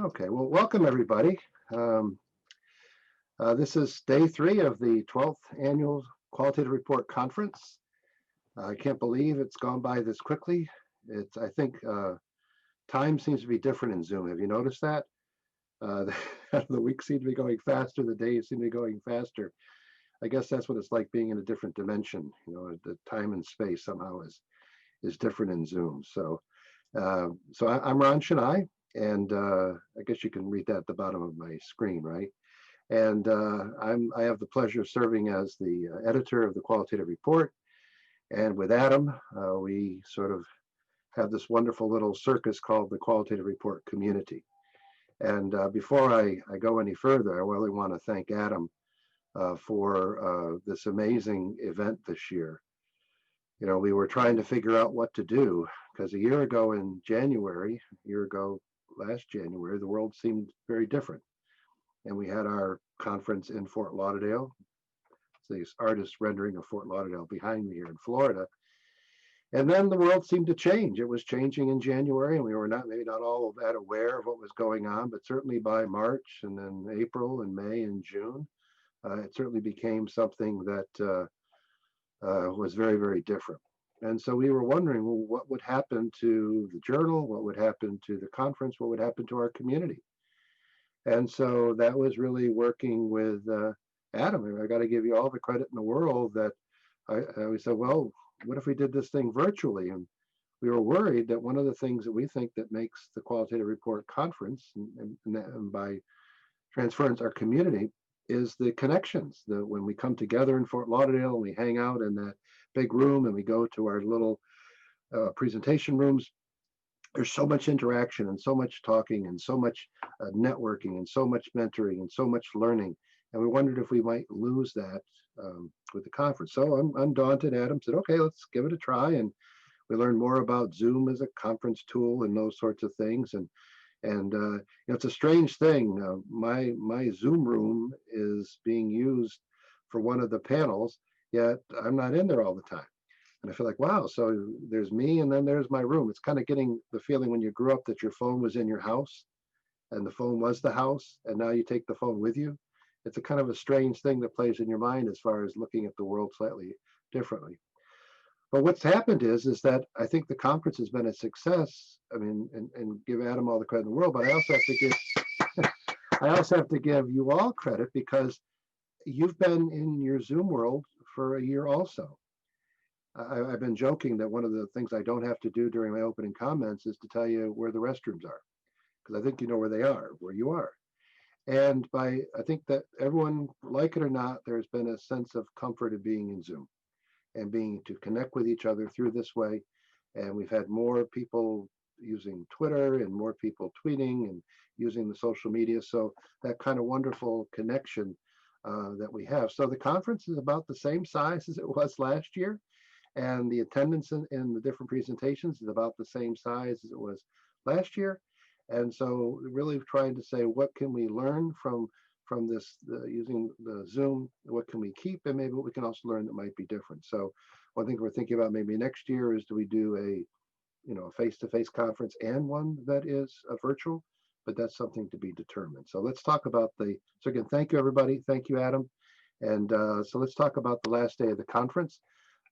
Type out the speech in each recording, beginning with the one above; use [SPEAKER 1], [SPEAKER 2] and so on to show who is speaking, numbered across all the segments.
[SPEAKER 1] Okay, well, welcome everybody. Um, this is day 3 of the 12th annual Qualitative Report conference. I can't believe it's gone by this quickly. I think time seems to be different in Zoom. Have you noticed that? The, the weeks seem to be going faster, the days seem to be going faster. I guess that's what it's like being in a different dimension. The time and space somehow is different in Zoom. I'm Ron Chenail, and I guess you can read that at the bottom of my screen, right? And I have the pleasure of serving as the editor of the Qualitative Report. And with Adam, we sort of have this wonderful little circus called the Qualitative Report community. And before I go any further, I really want to thank Adam for this amazing event this year. We were trying to figure out what to do because a year ago in January, last January, the world seemed very different. And we had our conference in Fort Lauderdale. It's this artist rendering of Fort Lauderdale behind me here in Florida. And then the world seemed to change. It was changing in January, and we were maybe not all that aware of what was going on, but certainly by March and then April and May and June, it certainly became something that was very, very different. And so we were wondering, well, what would happen to the journal? What would happen to the conference? What would happen to our community? And so that was really working with Adam. I got to give you all the credit in the world that we said, well, what if we did this thing virtually? And we were worried that one of the things that we think that makes the Qualitative Report conference, and by transference our community, is the connections. When we come together in Fort Lauderdale and we hang out in that big room and we go to our little presentation rooms, there's so much interaction and so much talking and so much networking and so much mentoring and so much learning. And we wondered if we might lose that with the conference. So I'm undaunted. Adam said, okay, let's give it a try. And we learned more about Zoom as a conference tool and those sorts of things. And it's a strange thing. My Zoom room is being used for one of the panels, yet I'm not in there all the time. And I feel like, wow, so there's me and then there's my room. It's kind of getting the feeling when you grew up that your phone was in your house and the phone was the house, and now you take the phone with you. It's a kind of a strange thing that plays in your mind as far as looking at the world slightly differently. But what's happened is that I think the conference has been a success. I mean, and give Adam all the credit in the world, but I also have to give you all credit because you've been in your Zoom world for a year also. I've been joking that one of the things I don't have to do during my opening comments is to tell you where the restrooms are, because I think you know where they are, where you are. And I think that everyone, like it or not, there's been a sense of comfort of being in Zoom and being to connect with each other through this way. And we've had more people using Twitter and more people tweeting and using the social media. So that kind of wonderful connection that we have. So the conference is about the same size as it was last year. And the attendance in the different presentations is about the same size as it was last year. And so really trying to say, what can we learn from this using the Zoom? What can we keep? And maybe what we can also learn that might be different. So one thing we're thinking about maybe next year is, do we do a face-to-face conference and one that is virtual? But that's something to be determined. So let's talk about so again, thank you, everybody. Thank you, Adam. And so let's talk about the last day of the conference.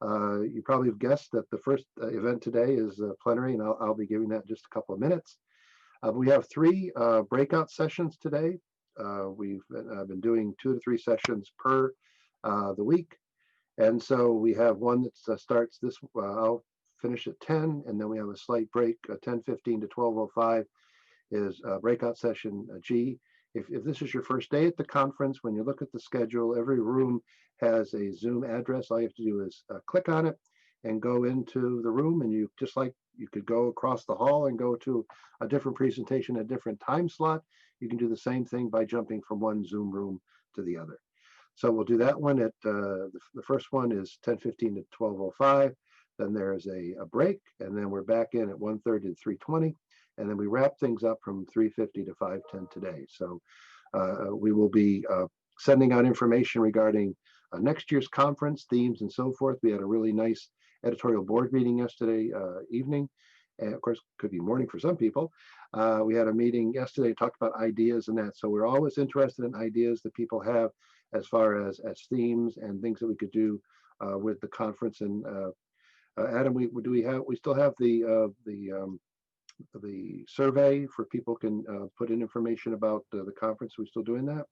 [SPEAKER 1] You probably have guessed that the first event today is plenary, and I'll be giving that in just a couple of minutes. We have 3 breakout sessions today. We've been doing 2 to 3 sessions per the week. And so we have one that starts this, I'll finish at 10, and then we have a slight break, 10:15 to 12:05 is breakout session G. If this is your first day at the conference, when you look at the schedule, every room has a Zoom address. All you have to do is click on it and go into the room, and you could go across the hall and go to a different presentation at a different time slot. You can do the same thing by jumping from one Zoom room to the other. So we'll do that one at the first one is 10:15 to 12:05. Then there's a break, and then we're back in at 1:30 to 3:20. And then we wrap things up from 3:50 to 5:10 today. So we will be sending out information regarding next year's conference, themes, and so forth. We had a really nice editorial board meeting yesterday evening. And of course, could be morning for some people. We had a meeting yesterday, talked about ideas and that. So we're always interested in ideas that people have as far as themes and things that we could do with the conference. And Adam, we still have the survey for people can put in information about the conference. Are we still doing that?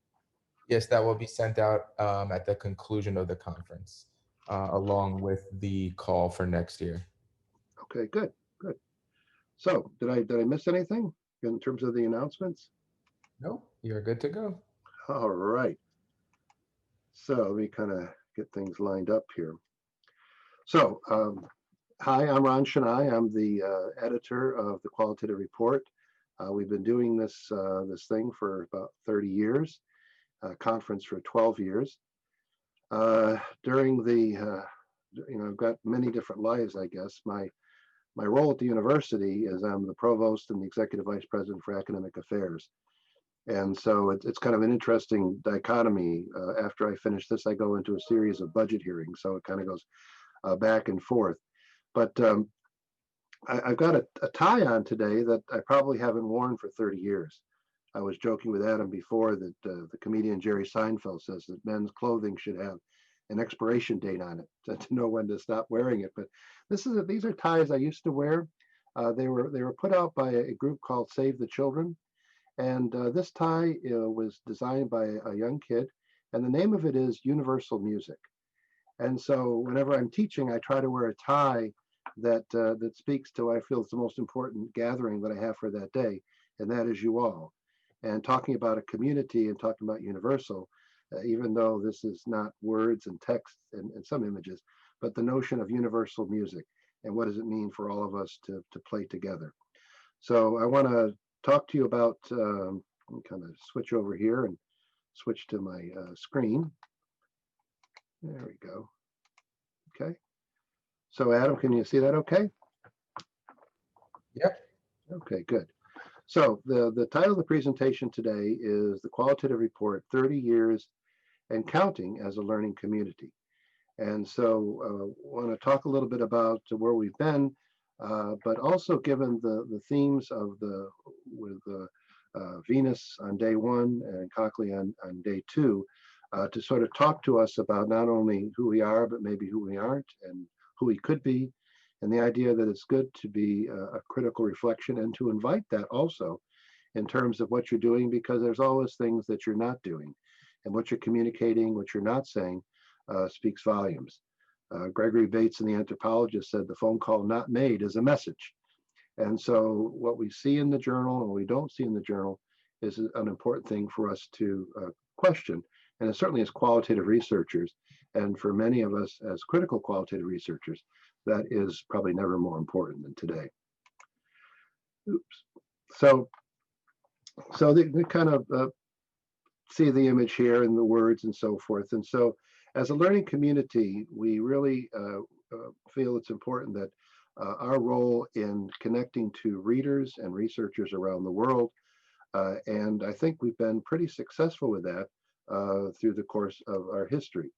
[SPEAKER 2] Yes, that will be sent out at the conclusion of the conference, along with the call for next year.
[SPEAKER 1] Okay, good, good. So did I miss anything in terms of the announcements?
[SPEAKER 2] No, you're good to go.
[SPEAKER 1] All right. So let me kind of get things lined up here. So hi, I'm Ron Chenail. I'm the editor of the Qualitative Report. We've been doing this thing for about 30 years, conference for 12 years. During the, I've got many different lives, I guess. My role at the university is I'm the provost and the executive vice president for academic affairs. And so it's kind of an interesting dichotomy. After I finish this, I go into a series of budget hearings. So it kind of goes back and forth. But I've got a tie on today that I probably haven't worn for 30 years. I was joking with Adam before that the comedian Jerry Seinfeld says that men's clothing should have an expiration date on it to know when to stop wearing it. But these are ties I used to wear. They were put out by a group called Save the Children. And this tie was designed by a young kid. And the name of it is Universal Music. And so whenever I'm teaching, I try to wear a tie that speaks to what I feel is the most important gathering that I have for that day, and that is you all. And talking about a community and talking about universal, even though this is not words and text and some images, but the notion of universal music and what does it mean for all of us to play together. So I want to talk to you about, kind of switch over here and switch to my screen. There we go. Okay. So Adam, can you see that okay?
[SPEAKER 2] Yep.
[SPEAKER 1] Okay, good. So the title of the presentation today is the Qualitative Report, 30 Years and Counting as a Learning Community. And so want to talk a little bit about where we've been, but also given the themes of with Venus on day one and Cockley on day two, to sort of talk to us about not only who we are, but maybe who we aren't and who we could be, and the idea that it's good to be a critical reflection and to invite that also in terms of what you're doing, because there's always things that you're not doing, and what you're communicating, what you're not saying, speaks volumes. Gregory Bates, and the anthropologist, said the phone call not made is a message. And so what we see in the journal and what we don't see in the journal is an important thing for us to question. And it certainly as qualitative researchers, and for many of us as critical qualitative researchers, that is probably never more important than today. Oops. So they kind of see the image here and the words and so forth. And so as a learning community, we really feel it's important that our role in connecting to readers and researchers around the world, and I think we've been pretty successful with that through the course of our history.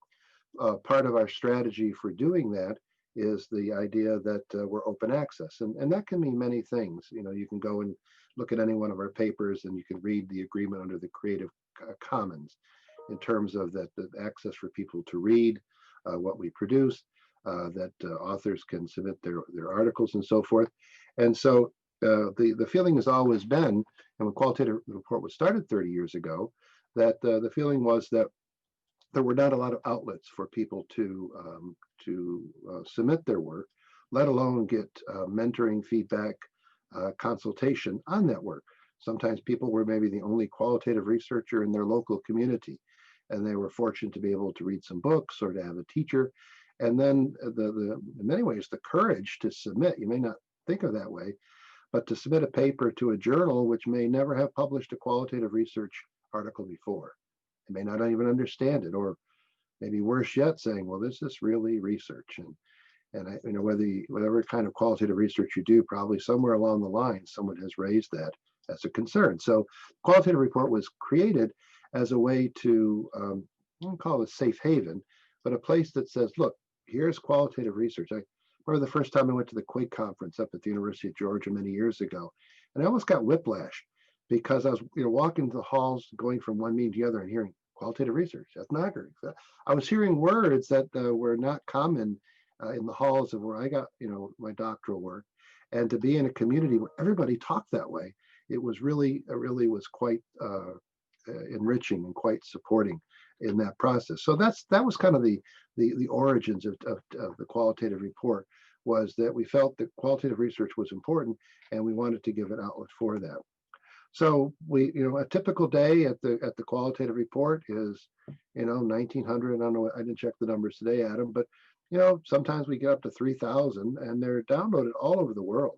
[SPEAKER 1] Part of our strategy for doing that is the idea that we're open access, and that can mean many things. You can go and look at any one of our papers and you can read the agreement under the Creative Commons in terms of the access for people to read what we produce, that authors can submit their articles and so forth. And so the feeling has always been, and when Qualitative Report was started 30 years ago, that the feeling was that there were not a lot of outlets for people to submit their work, let alone get mentoring, feedback, consultation on that work. Sometimes people were maybe the only qualitative researcher in their local community, and they were fortunate to be able to read some books or to have a teacher. And then in many ways, the courage to submit, you may not think of that way, but to submit a paper to a journal which may never have published a qualitative research article before. It may not even understand it, or maybe worse yet, saying, well, this is really research. And whatever kind of qualitative research you do, probably somewhere along the line, someone has raised that as a concern. So Qualitative Report was created as a way to, I won't call it a safe haven, but a place that says, look, here's qualitative research. I remember the first time I went to the Quake conference up at the University of Georgia many years ago, And I almost got whiplash because I was, walking the halls, going from one meeting to the other and hearing qualitative research, ethnography. I was hearing words that were not common in the halls of where I got, my doctoral work. And to be in a community where everybody talked that way, it was really was quite enriching and quite supporting in that process. So that was kind of the origins of the qualitative report, was that we felt that qualitative research was important and we wanted to give an outlet for that. So we, a typical day at the qualitative report is, 1900. I don't know. I didn't check the numbers today, Adam, but sometimes we get up to 3,000, and they're downloaded all over the world.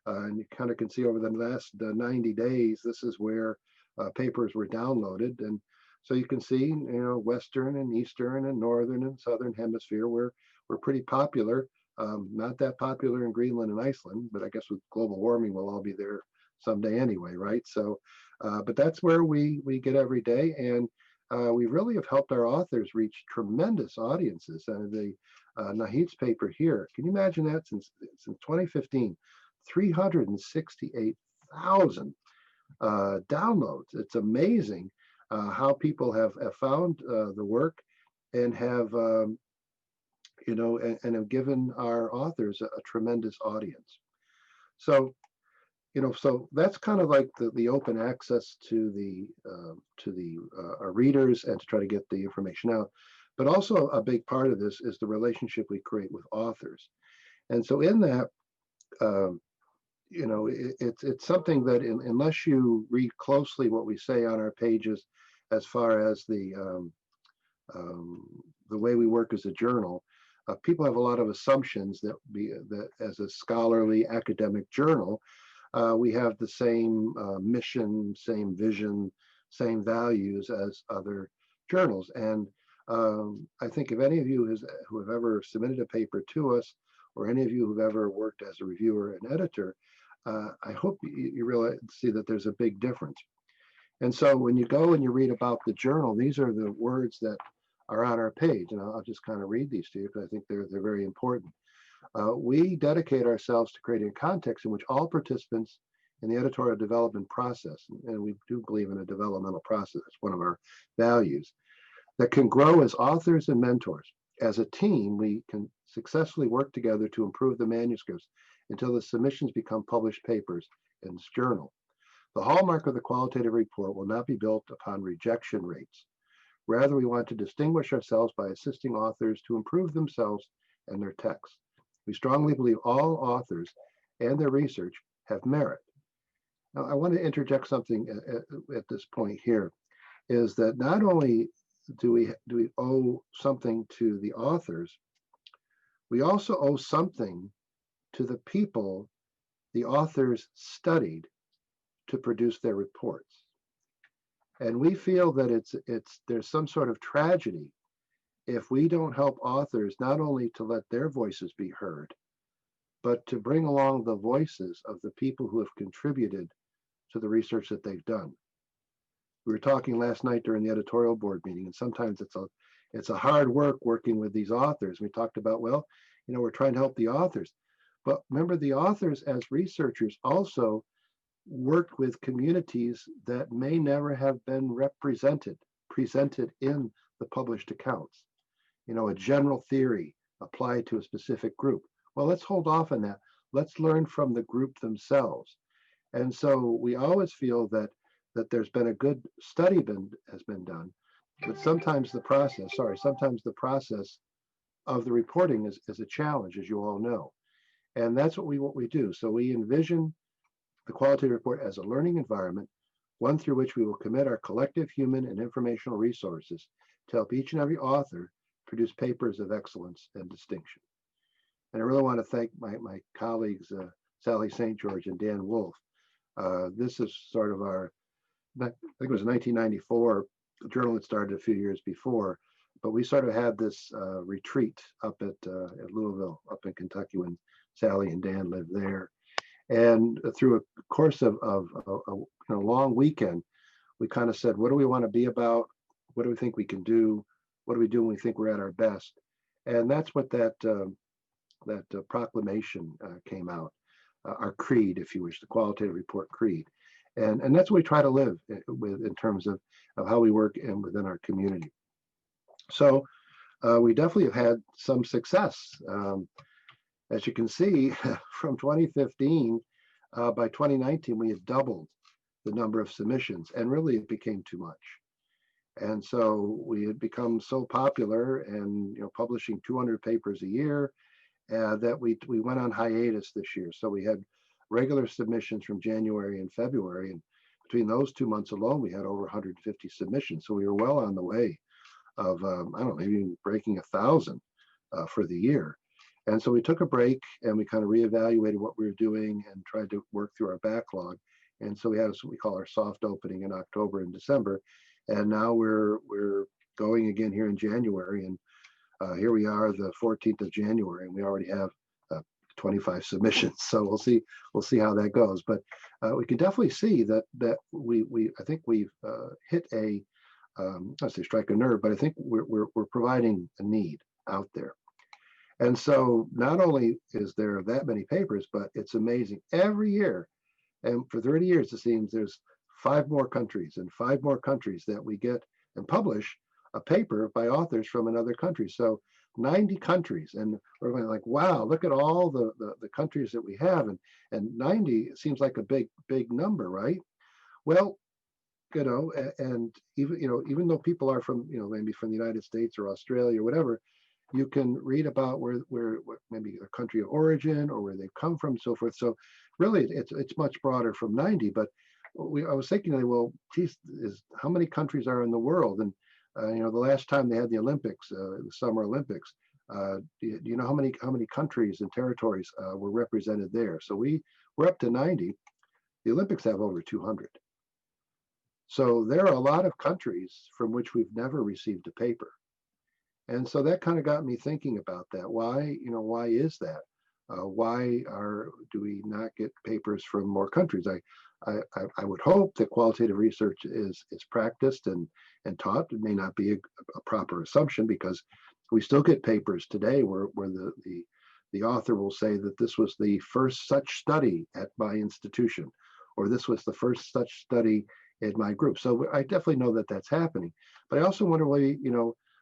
[SPEAKER 1] And you kind of can see over the last 90 days, this is where papers were downloaded, and so you can see, Western and Eastern and Northern and Southern Hemisphere, we're pretty popular. Not that popular in Greenland and Iceland, but I guess with global warming, we'll all be there someday anyway, right? So, but that's where we get every day, and we really have helped our authors reach tremendous audiences. And the Nahid's paper here, can you imagine that? Since 2015, 368,000 downloads. It's amazing how people have found the work and have, and have given our authors a tremendous audience. So, so that's kind of like the open access to the our readers, and to try to get the information out. But also a big part of this is the relationship we create with authors. And so in that, it's something that unless you read closely what we say on our pages, as far as the way we work as a journal, people have a lot of assumptions that as a scholarly academic journal, we have the same mission, same vision, same values as other journals. And I think if any of you who have ever submitted a paper to us, or any of you who've ever worked as a reviewer and editor, I hope you really see that there's a big difference. And so when you go and you read about the journal, these are the words that are on our page. And I'll just kind of read these to you because I think they're very important. We dedicate ourselves to creating a context in which all participants in the editorial development process, and we do believe in a developmental process, it's one of our values, that can grow as authors and mentors. As a team, we can successfully work together to improve the manuscripts until the submissions become published papers in this journal. The hallmark of the qualitative report will not be built upon rejection rates. Rather, we want to distinguish ourselves by assisting authors to improve themselves and their texts. We strongly believe all authors and their research have merit. Now, I want to interject something at this point here, is that not only do we owe something to the authors, we also owe something to the people the authors studied to produce their reports. And we feel that there's some sort of tragedy if we don't help authors not only to let their voices be heard, but to bring along the voices of the people who have contributed to the research that they've done. We were talking last night during the editorial board meeting, and sometimes it's a hard work working with these authors. We talked about, well, we're trying to help the authors, but remember, the authors as researchers also worked with communities that may never have been presented in the published accounts. A general theory applied to a specific group. Well, let's hold off on that. Let's learn from the group themselves. And so we always feel that there's been a good study has been done, but sometimes the process of the reporting is a challenge, as you all know. And that's what we do. So we envision the qualitative report as a learning environment, one through which we will commit our collective human and informational resources to help each and every author produce papers of excellence and distinction. And I really want to thank my colleagues, Sally St. George and Dan Wolf. This is sort of our, I think it was 1994, the journal had started a few years before, but we sort of had this retreat up at Louisville, up in Kentucky, when Sally and Dan lived there. And through a course of a long weekend, we kind of said, what do we want to be about? What do we think we can do? What do we do when we think we're at our best? And that's what that proclamation came out. our creed, if you wish, the Qualitative Report creed. And that's what we try to live with in terms of how we work and within our community. So we definitely have had some success. As you can see, from 2015, by 2019, we had doubled the number of submissions, and really it became too much. And so we had become so popular and publishing 200 papers a year that we went on hiatus this year. So we had regular submissions from January and February, and between those 2 months alone, we had over 150 submissions. So we were well on the way of I don't know, maybe breaking 1,000 for the year. And so we took a break and we kind of reevaluated what we were doing and tried to work through our backlog. And so we had what we call our soft opening in October and December. And now we're going again here in January. And here we are, the 14th of January, and we already have 25 submissions. So we'll see how that goes. But we can definitely see that I think we've hit a I'd say strike a nerve, but I think we're providing a need out there. And so not only is there that many papers, but it's amazing every year. And for 30 years, it seems there's 5 more countries and 5 more countries that we get and publish a paper by authors from another country. So 90 countries, and we're going like, wow, look at all the countries that we have, and 90 seems like a big number, right? Well, and even though people are from maybe from the United States or Australia or whatever, you can read about where maybe their country of origin or where they've come from, so forth. So really, it's much broader from 90. But I was thinking, well, geez, how many countries are in the world? And the last time they had the Olympics, the Summer Olympics, do you know how many countries and territories were represented there? So we're up to 90. The Olympics have over 200. So there are a lot of countries from which we've never received a paper. And so that kind of got me thinking about that. Why is that? Why do we not get papers from more countries? I would hope that qualitative research is practiced and taught. It may not be a proper assumption, because we still get papers today where the author will say that this was the first such study at my institution, or this was the first such study in my group. So I definitely know that that's happening. But I also wonder why,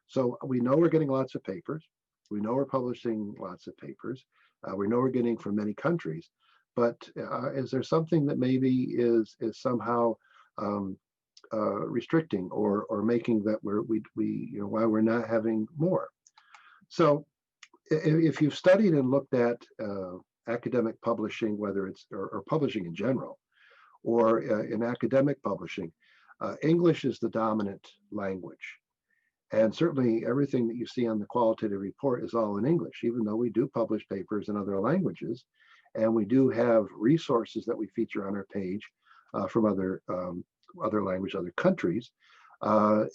[SPEAKER 1] so we know we're getting lots of papers. We know we're publishing lots of papers. We know we're getting from many countries. But is there something that maybe is somehow restricting or making that why we're not having more? So if you've studied and looked at academic publishing, whether it's or publishing in general, or in academic publishing, English is the dominant language. And certainly everything that you see on the qualitative report is all in English, even though we do publish papers in other languages. And we do have resources that we feature on our page from other languages, other countries.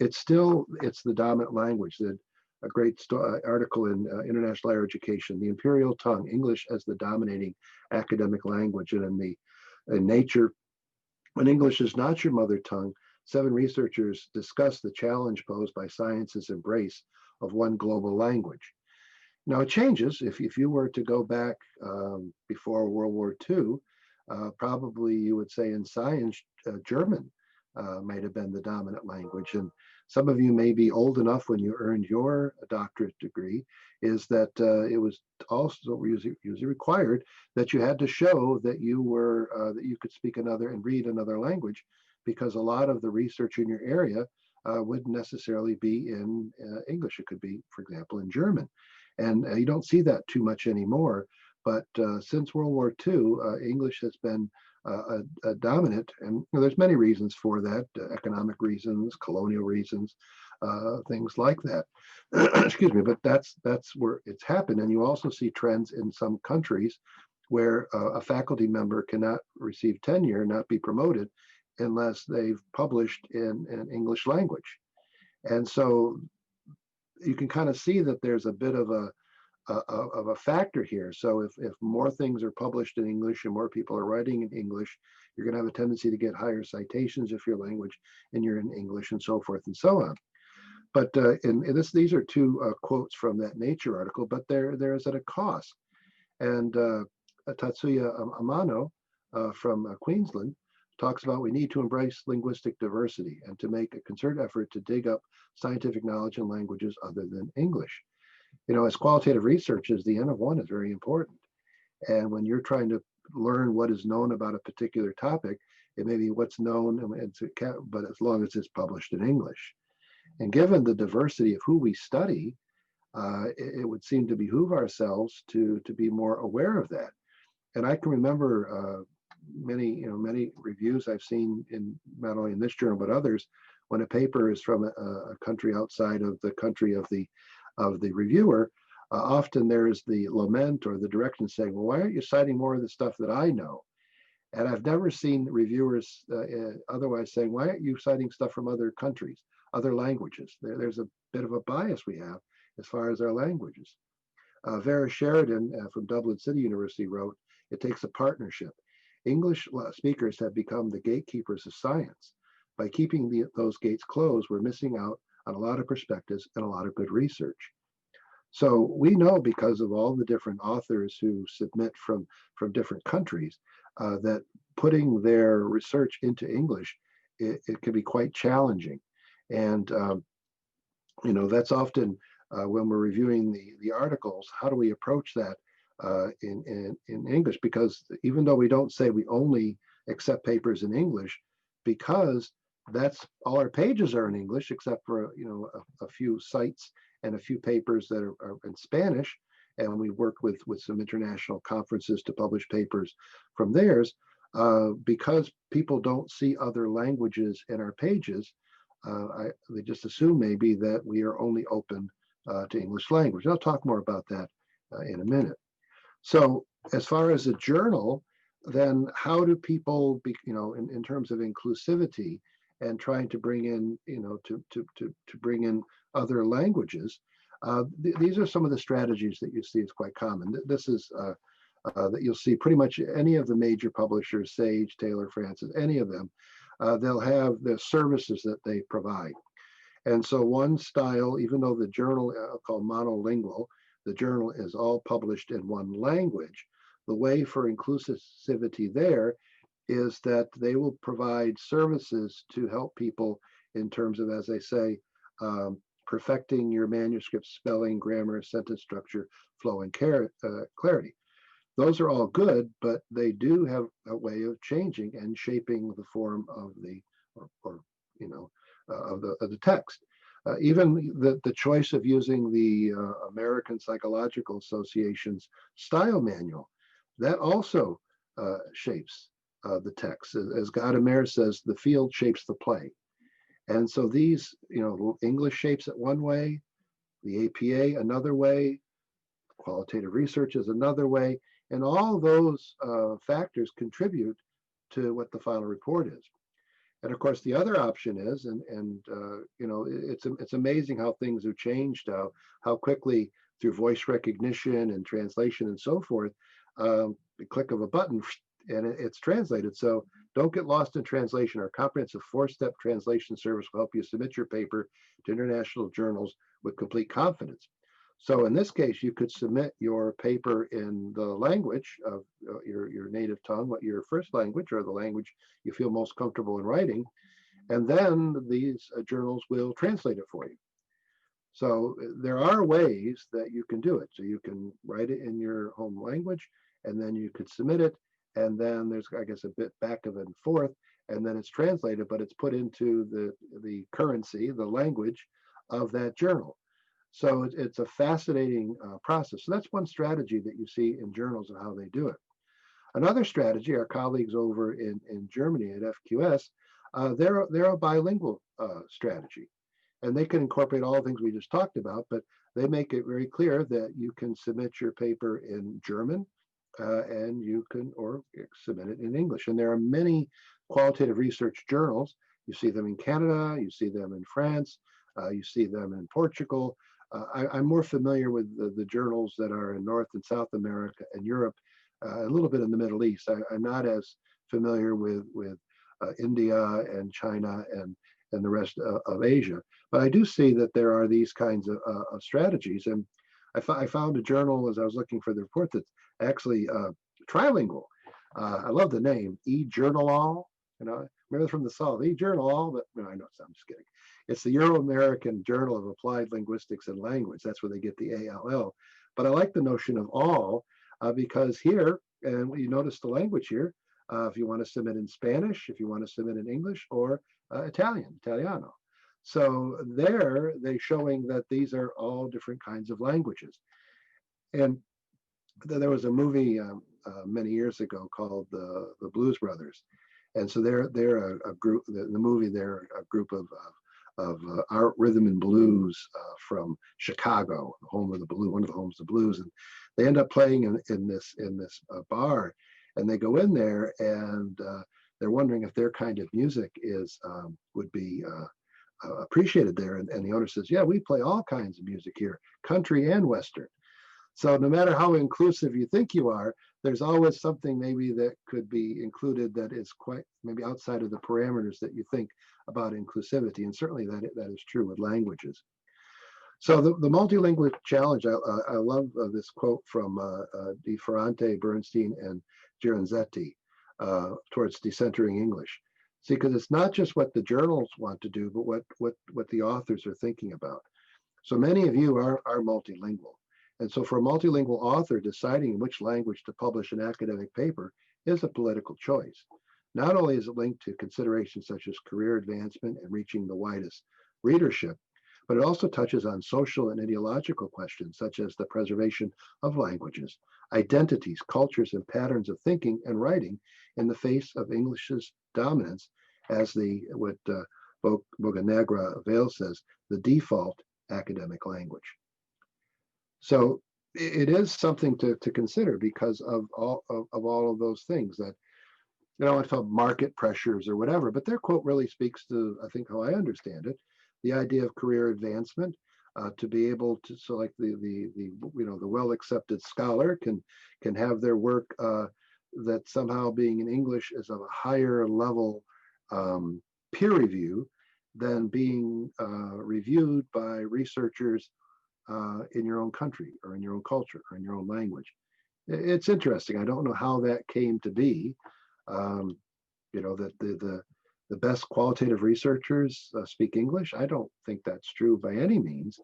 [SPEAKER 1] It's the dominant language. A great article in International Higher Education, the imperial tongue, English as the dominating academic language. And in Nature, when English is not your mother tongue, 7 researchers discuss the challenge posed by science's embrace of one global language. Now, it changes. If you were to go back before World War II, probably you would say in science, German might have been the dominant language. And some of you may be old enough when you earned your doctorate degree, is that it was also usually required that you had to show that that you could speak another and read another language, because a lot of the research in your area wouldn't necessarily be in English. It could be, for example, in German. And you don't see that too much anymore. But since World War II, English has been a dominant, and there's many reasons for that, economic reasons, colonial reasons, things like that. Excuse me, but that's where it's happened. And you also see trends in some countries where a faculty member cannot receive tenure, not be promoted, unless they've published in English language. And so you can kind of see that there's a bit of a factor here. So if more things are published in English and more people are writing in English, you're going to have a tendency to get higher citations if your language and you're in English, and so forth and so on. But these are 2 quotes from that Nature article, but there is at a cost. And Tatsuya Amano from Queensland talks about we need to embrace linguistic diversity and to make a concerted effort to dig up scientific knowledge in languages other than English. As qualitative researchers, the N of one is very important. And when you're trying to learn what is known about a particular topic, it may be what's known, but as long as it's published in English. And given the diversity of who we study, it would seem to behoove ourselves to be more aware of that. And I can remember many reviews I've seen in not only in this journal but others, when a paper is from a country outside of the country of the reviewer, often there's the lament or the direction saying, well, why aren't you citing more of the stuff that I know? And I've never seen reviewers otherwise saying, why aren't you citing stuff from other countries, other languages? There's a bit of a bias we have as far as our languages. Vera Sheridan from Dublin City University wrote, it takes a partnership. English speakers have become the gatekeepers of science. By keeping those gates closed, we're missing out on a lot of perspectives and a lot of good research. So we know, because of all the different authors who submit from different countries, that putting their research into English, it can be quite challenging. And that's often when we're reviewing the articles, how do we approach that in English? Because even though we don't say we only accept papers in English, because that's all our pages are in English, except for a few sites and a few papers that are in Spanish, and we work with some international conferences to publish papers from theirs. Because people don't see other languages in our pages, they just assume maybe that we are only open to English language. I'll talk more about that in a minute. So as far as a journal, then how do people, in terms of inclusivity and trying to bring in, to bring in other languages, these are some of the strategies that you see is quite common. This is that you'll see pretty much any of the major publishers, Sage, Taylor, Francis, any of them, they'll have the services that they provide. And so one style, even though the journal called monolingual, the journal is all published in one language, the way for inclusivity there is that they will provide services to help people in terms of, as I say, perfecting your manuscript spelling, grammar, sentence structure, flow, and clarity. Those are all good, but they do have a way of changing and shaping the form of the of the text. Even the choice of using the American Psychological Association's style manual, that also shapes the text. As Gadamer says, the field shapes the play. And so these, English shapes it one way, the APA another way, qualitative research is another way, and all those factors contribute to what the final report is. And of course, the other option is, it's amazing how things have changed now, how quickly through voice recognition and translation and so forth, the click of a button and it's translated. So don't get lost in translation. Our comprehensive 4-step translation service will help you submit your paper to international journals with complete confidence. So in this case, you could submit your paper in the language of your native tongue, what your first language or the language you feel most comfortable in writing, and then these journals will translate it for you. So there are ways that you can do it. So you can write it in your home language, and then you could submit it, and then there's, I guess, a bit back of and forth, and then it's translated, but it's put into the currency, the language of that journal. So it's a fascinating process. So that's one strategy that you see in journals of how they do it. Another strategy, our colleagues over in Germany at FQS, they're a bilingual strategy. And they can incorporate all the things we just talked about, but they make it very clear that you can submit your paper in German and you can or submit it in English. And there are many qualitative research journals. You see them in Canada, you see them in France, you see them in Portugal. I'm more familiar with the journals that are in North and South America and Europe, a little bit in the Middle East. I'm not as familiar with India and China and the rest of Asia. But I do see that there are these kinds of strategies. And I found a journal as I was looking for the report that actually trilingual. I love the name, e-journal. Remember from the South, e-journal, but I know I'm just kidding. It's the Euro-American Journal of Applied Linguistics and Language. That's where they get the ALL. But I like the notion of all because here, and you notice the language here, if you want to submit in Spanish, if you want to submit in English, or Italiano. So there, they're showing that these are all different kinds of languages. And there was a movie many years ago called the Blues Brothers. And so they're a group, in the movie, they're a group of art, rhythm, and blues from Chicago, the home of the blues, one of the homes of the blues. And they end up playing in this bar, and they go in there and they're wondering if their kind of music would be appreciated there. And the owner says, yeah, we play all kinds of music here, country and Western. So no matter how inclusive you think you are, there's always something maybe that could be included that is quite maybe outside of the parameters that you think about inclusivity. And certainly that is true with languages. So the multilingual challenge, I love this quote from Di Ferrante, Bernstein, and Gironzetti towards decentering English. See, because it's not just what the journals want to do, but what the authors are thinking about. So many of you are multilingual. And so for a multilingual author, deciding which language to publish an academic paper is a political choice. Not only is it linked to considerations such as career advancement and reaching the widest readership, but it also touches on social and ideological questions such as the preservation of languages, identities, cultures, and patterns of thinking and writing in the face of English's dominance as what Bocanegra Vale says, the default academic language. So it is something to consider because of all of those things that, I want to talk market pressures or whatever, but their quote really speaks to, I think, how I understand it, the idea of career advancement, to be able to, so like the well-accepted scholar can have their work that somehow being in English is of a higher level peer review than being reviewed by researchers in your own country or in your own culture or in your own language. It's interesting. I don't know how that came to be. That the best qualitative researchers speak English. I don't think that's true by any means,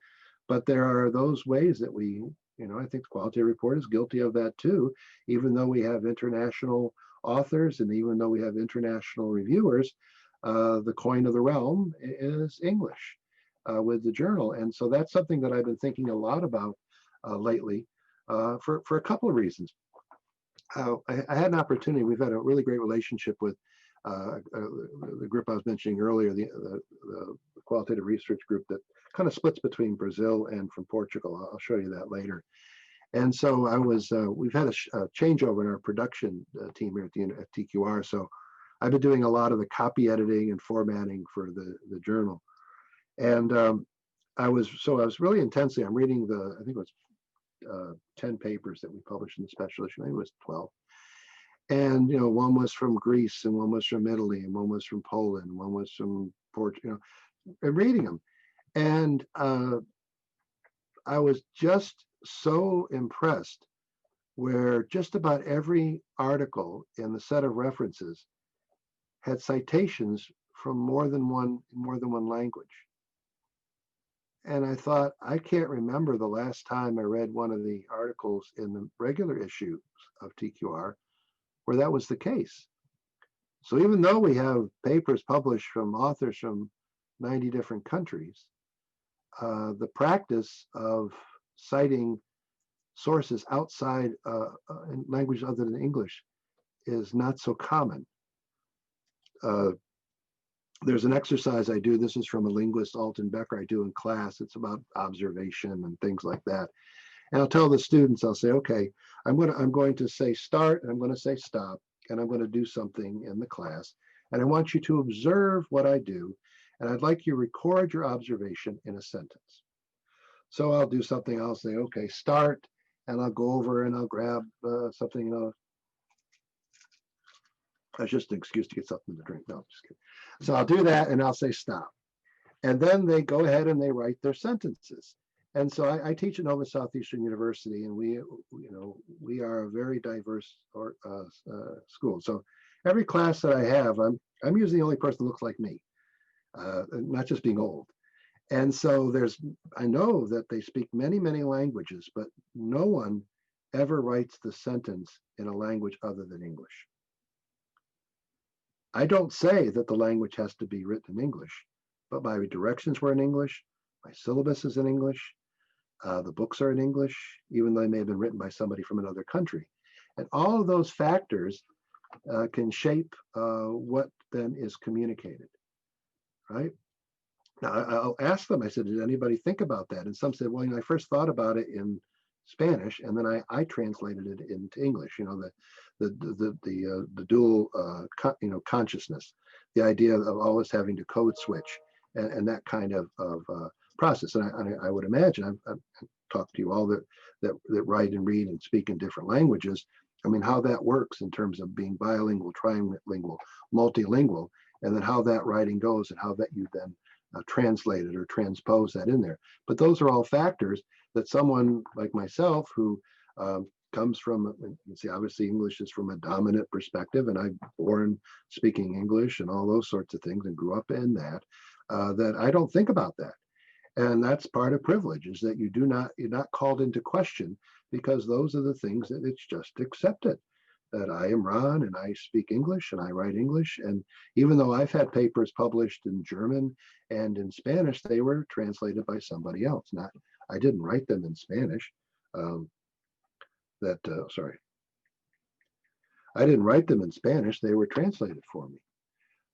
[SPEAKER 1] but there are those ways that I think the Qualitative Report is guilty of that too, even though we have international authors and even though we have international reviewers, the coin of the realm is English. With the journal. And so that's something that I've been thinking a lot about lately for a couple of reasons. I had an opportunity, we've had a really great relationship with the group I was mentioning earlier, the qualitative research group that kind of splits between Brazil and from Portugal. I'll show you that later. And so we've had a changeover in our production team here at TQR. So I've been doing a lot of the copy editing and formatting for the journal. And I was really intensely, I'm reading I think it was 10 papers that we published in the special issue, maybe it was 12. And, one was from Greece and one was from Italy and one was from Poland, one was from Portugal, and reading them. And I was just so impressed where just about every article in the set of references had citations from more than one language. And I thought, I can't remember the last time I read one of the articles in the regular issue of TQR where that was the case. So even though we have papers published from authors from 90 different countries, the practice of citing sources outside in language other than English is not so common. There's an exercise I do. This is from a linguist, Alton Becker, I do in class. It's about observation and things like that. And I'll tell the students, I'll say, okay, I'm going to say start, and I'm going to say stop, and I'm going to do something in the class. And I want you to observe what I do. And I'd like you to record your observation in a sentence. So I'll do something, I'll say, okay, start, and I'll go over and I'll grab something, That's just an excuse to get something to drink. No, I'm just kidding. So I'll do that and I'll say stop. And then they go ahead and they write their sentences. And so I teach at Nova Southeastern University, and we are a very diverse school. So every class that I have, I'm usually the only person that looks like me, not just being old. And so I know that they speak many, many languages, but no one ever writes the sentence in a language other than English. I don't say that the language has to be written in English, but my directions were in English, my syllabus is in English, the books are in English, even though they may have been written by somebody from another country. And all of those factors can shape what then is communicated, right? Now, I'll ask them, I said, did anybody think about that? And some said, well, I first thought about it in Spanish, and then I translated it into English, the dual, consciousness, the idea of always having to code switch and that kind of process. And I would imagine, I've talked to you all that write and read and speak in different languages. I mean, how that works in terms of being bilingual, trilingual, multilingual, and then how that writing goes and how that you then translate it or transpose that in there. But those are all factors that someone like myself who comes from, you see, obviously English is from a dominant perspective, and I'm born speaking English and all those sorts of things and grew up in that, that I don't think about that. And that's part of privilege, is that you're not called into question, because those are the things that it's just accepted. That I am Ron and I speak English and I write English. And even though I've had papers published in German and in Spanish, they were translated by somebody else. I didn't write them in Spanish. I didn't write them in Spanish. They were translated for me.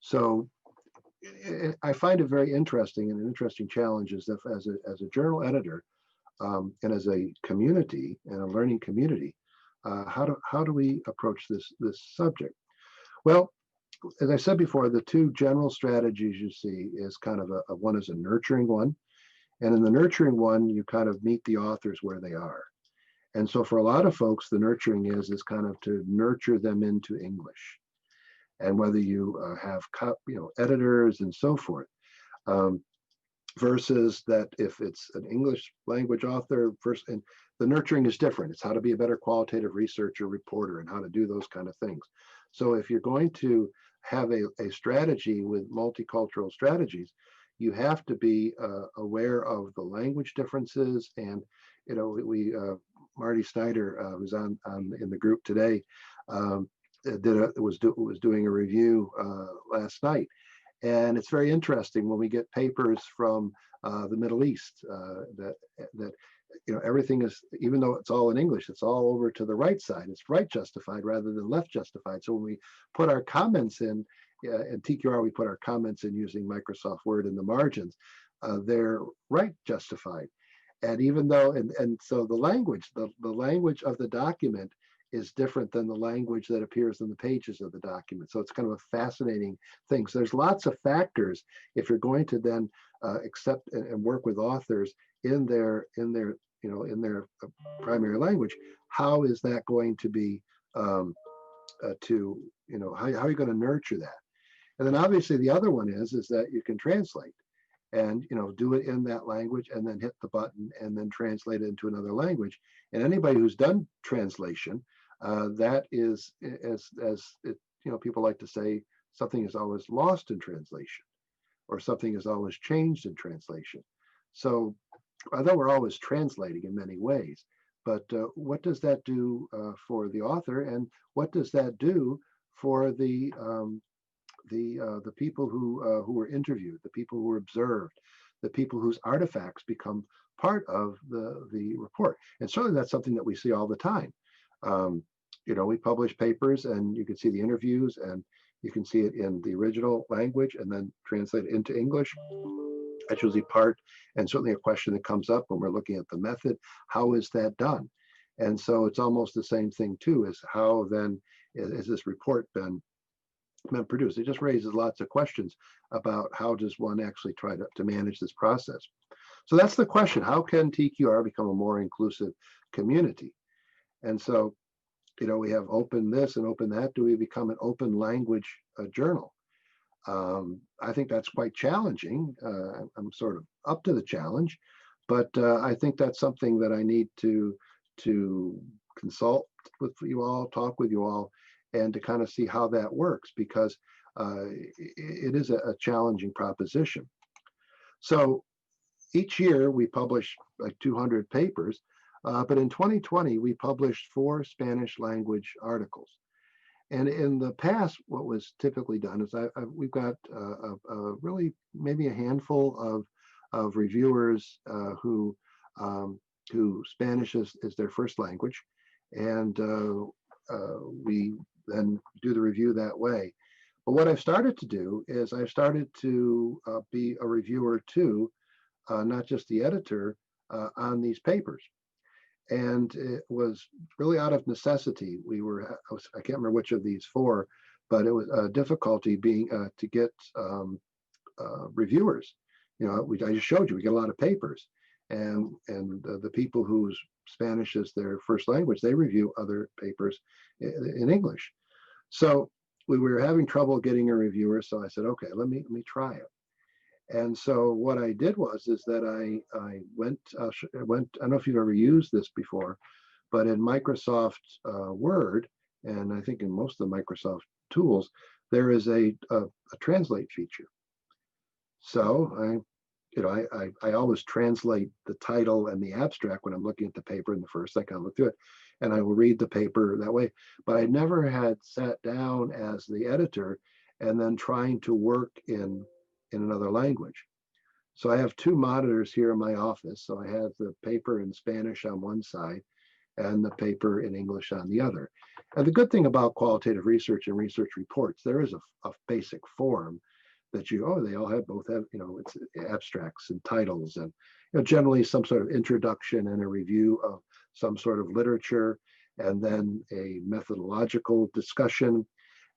[SPEAKER 1] So I find it very interesting, and an interesting challenge is that as a journal editor and as a community and a learning community, how do we approach this subject? Well, as I said before, the two general strategies you see is kind of one is a nurturing one, and in the nurturing one, you kind of meet the authors where they are. And so for a lot of folks, the nurturing is kind of to nurture them into English, and whether you have editors and so forth. Versus that if it's an English language author first, and the nurturing is different. It's how to be a better qualitative researcher, reporter, and how to do those kind of things. So if you're going to have a strategy with multicultural strategies, you have to be aware of the language differences. And Marty Snyder, who's on in the group today, was doing a review last night. And it's very interesting when we get papers from the Middle East that everything is, even though it's all in English, it's all over to the right side. It's right justified rather than left justified. So when we put our comments in TQR, we put our comments in using Microsoft Word in the margins. They're right justified. And even though, and so the language of the document is different than the language that appears in the pages of the document. So it's kind of a fascinating thing. So there's lots of factors if you're going to then accept and work with authors in their primary language. How is that going to be how are you going to nurture that? And then obviously the other one is that you can translate and do it in that language and then hit the button and then translate it into another language. And anybody who's done translation, that is, as people like to say, something is always lost in translation, or something is always changed in translation. So although we're always translating in many ways, but what does that do for the author, and what does that do for the people who were interviewed, the people who were observed, the people whose artifacts become part of the report? And certainly that's something that we see all the time. We publish papers, and you can see the interviews, and you can see it in the original language and then translate it into English. That's usually part, and certainly a question that comes up when we're looking at the method. How is that done? And so it's almost the same thing too, is how then is this report been produced? It just raises lots of questions about how does one actually try to manage this process. So that's the question. How can TQR become a more inclusive community? And so, we have open this and open that. Do we become an open language journal? I think that's quite challenging. I'm sort of up to the challenge, But I think that's something that I need to consult with you all, talk with you all, and to kind of see how that works, because it is a challenging proposition. So each year we publish like 200 papers, but in 2020 we published 4 Spanish language articles. And in the past, what was typically done is we've got really maybe a handful of reviewers who Spanish is their first language, and we then do the review that way. But what I've started to do is I've started to be a reviewer too, not just the editor, on these papers. And it was really out of necessity. I can't remember which of these 4, but it was a difficulty being to get reviewers. I just showed you, we get a lot of papers, and the people whose Spanish is their first language, they review other papers in English. So we were having trouble getting a reviewer. So I said, okay, let me try it. And so what I did was that I went, I don't know if you've ever used this before, but in Microsoft Word, and I think in most of the Microsoft tools, there is a translate feature. So I always translate the title and the abstract when I'm looking at the paper in the first. I kind of look through it, and I will read the paper that way. But I never had sat down as the editor and then trying to work in another language. So I have 2 monitors here in my office. So I have the paper in Spanish on one side and the paper in English on the other. And the good thing about qualitative research and research reports, there is a basic form that they all both have, it's abstracts and titles, and generally some sort of introduction and a review of some sort of literature, and then a methodological discussion,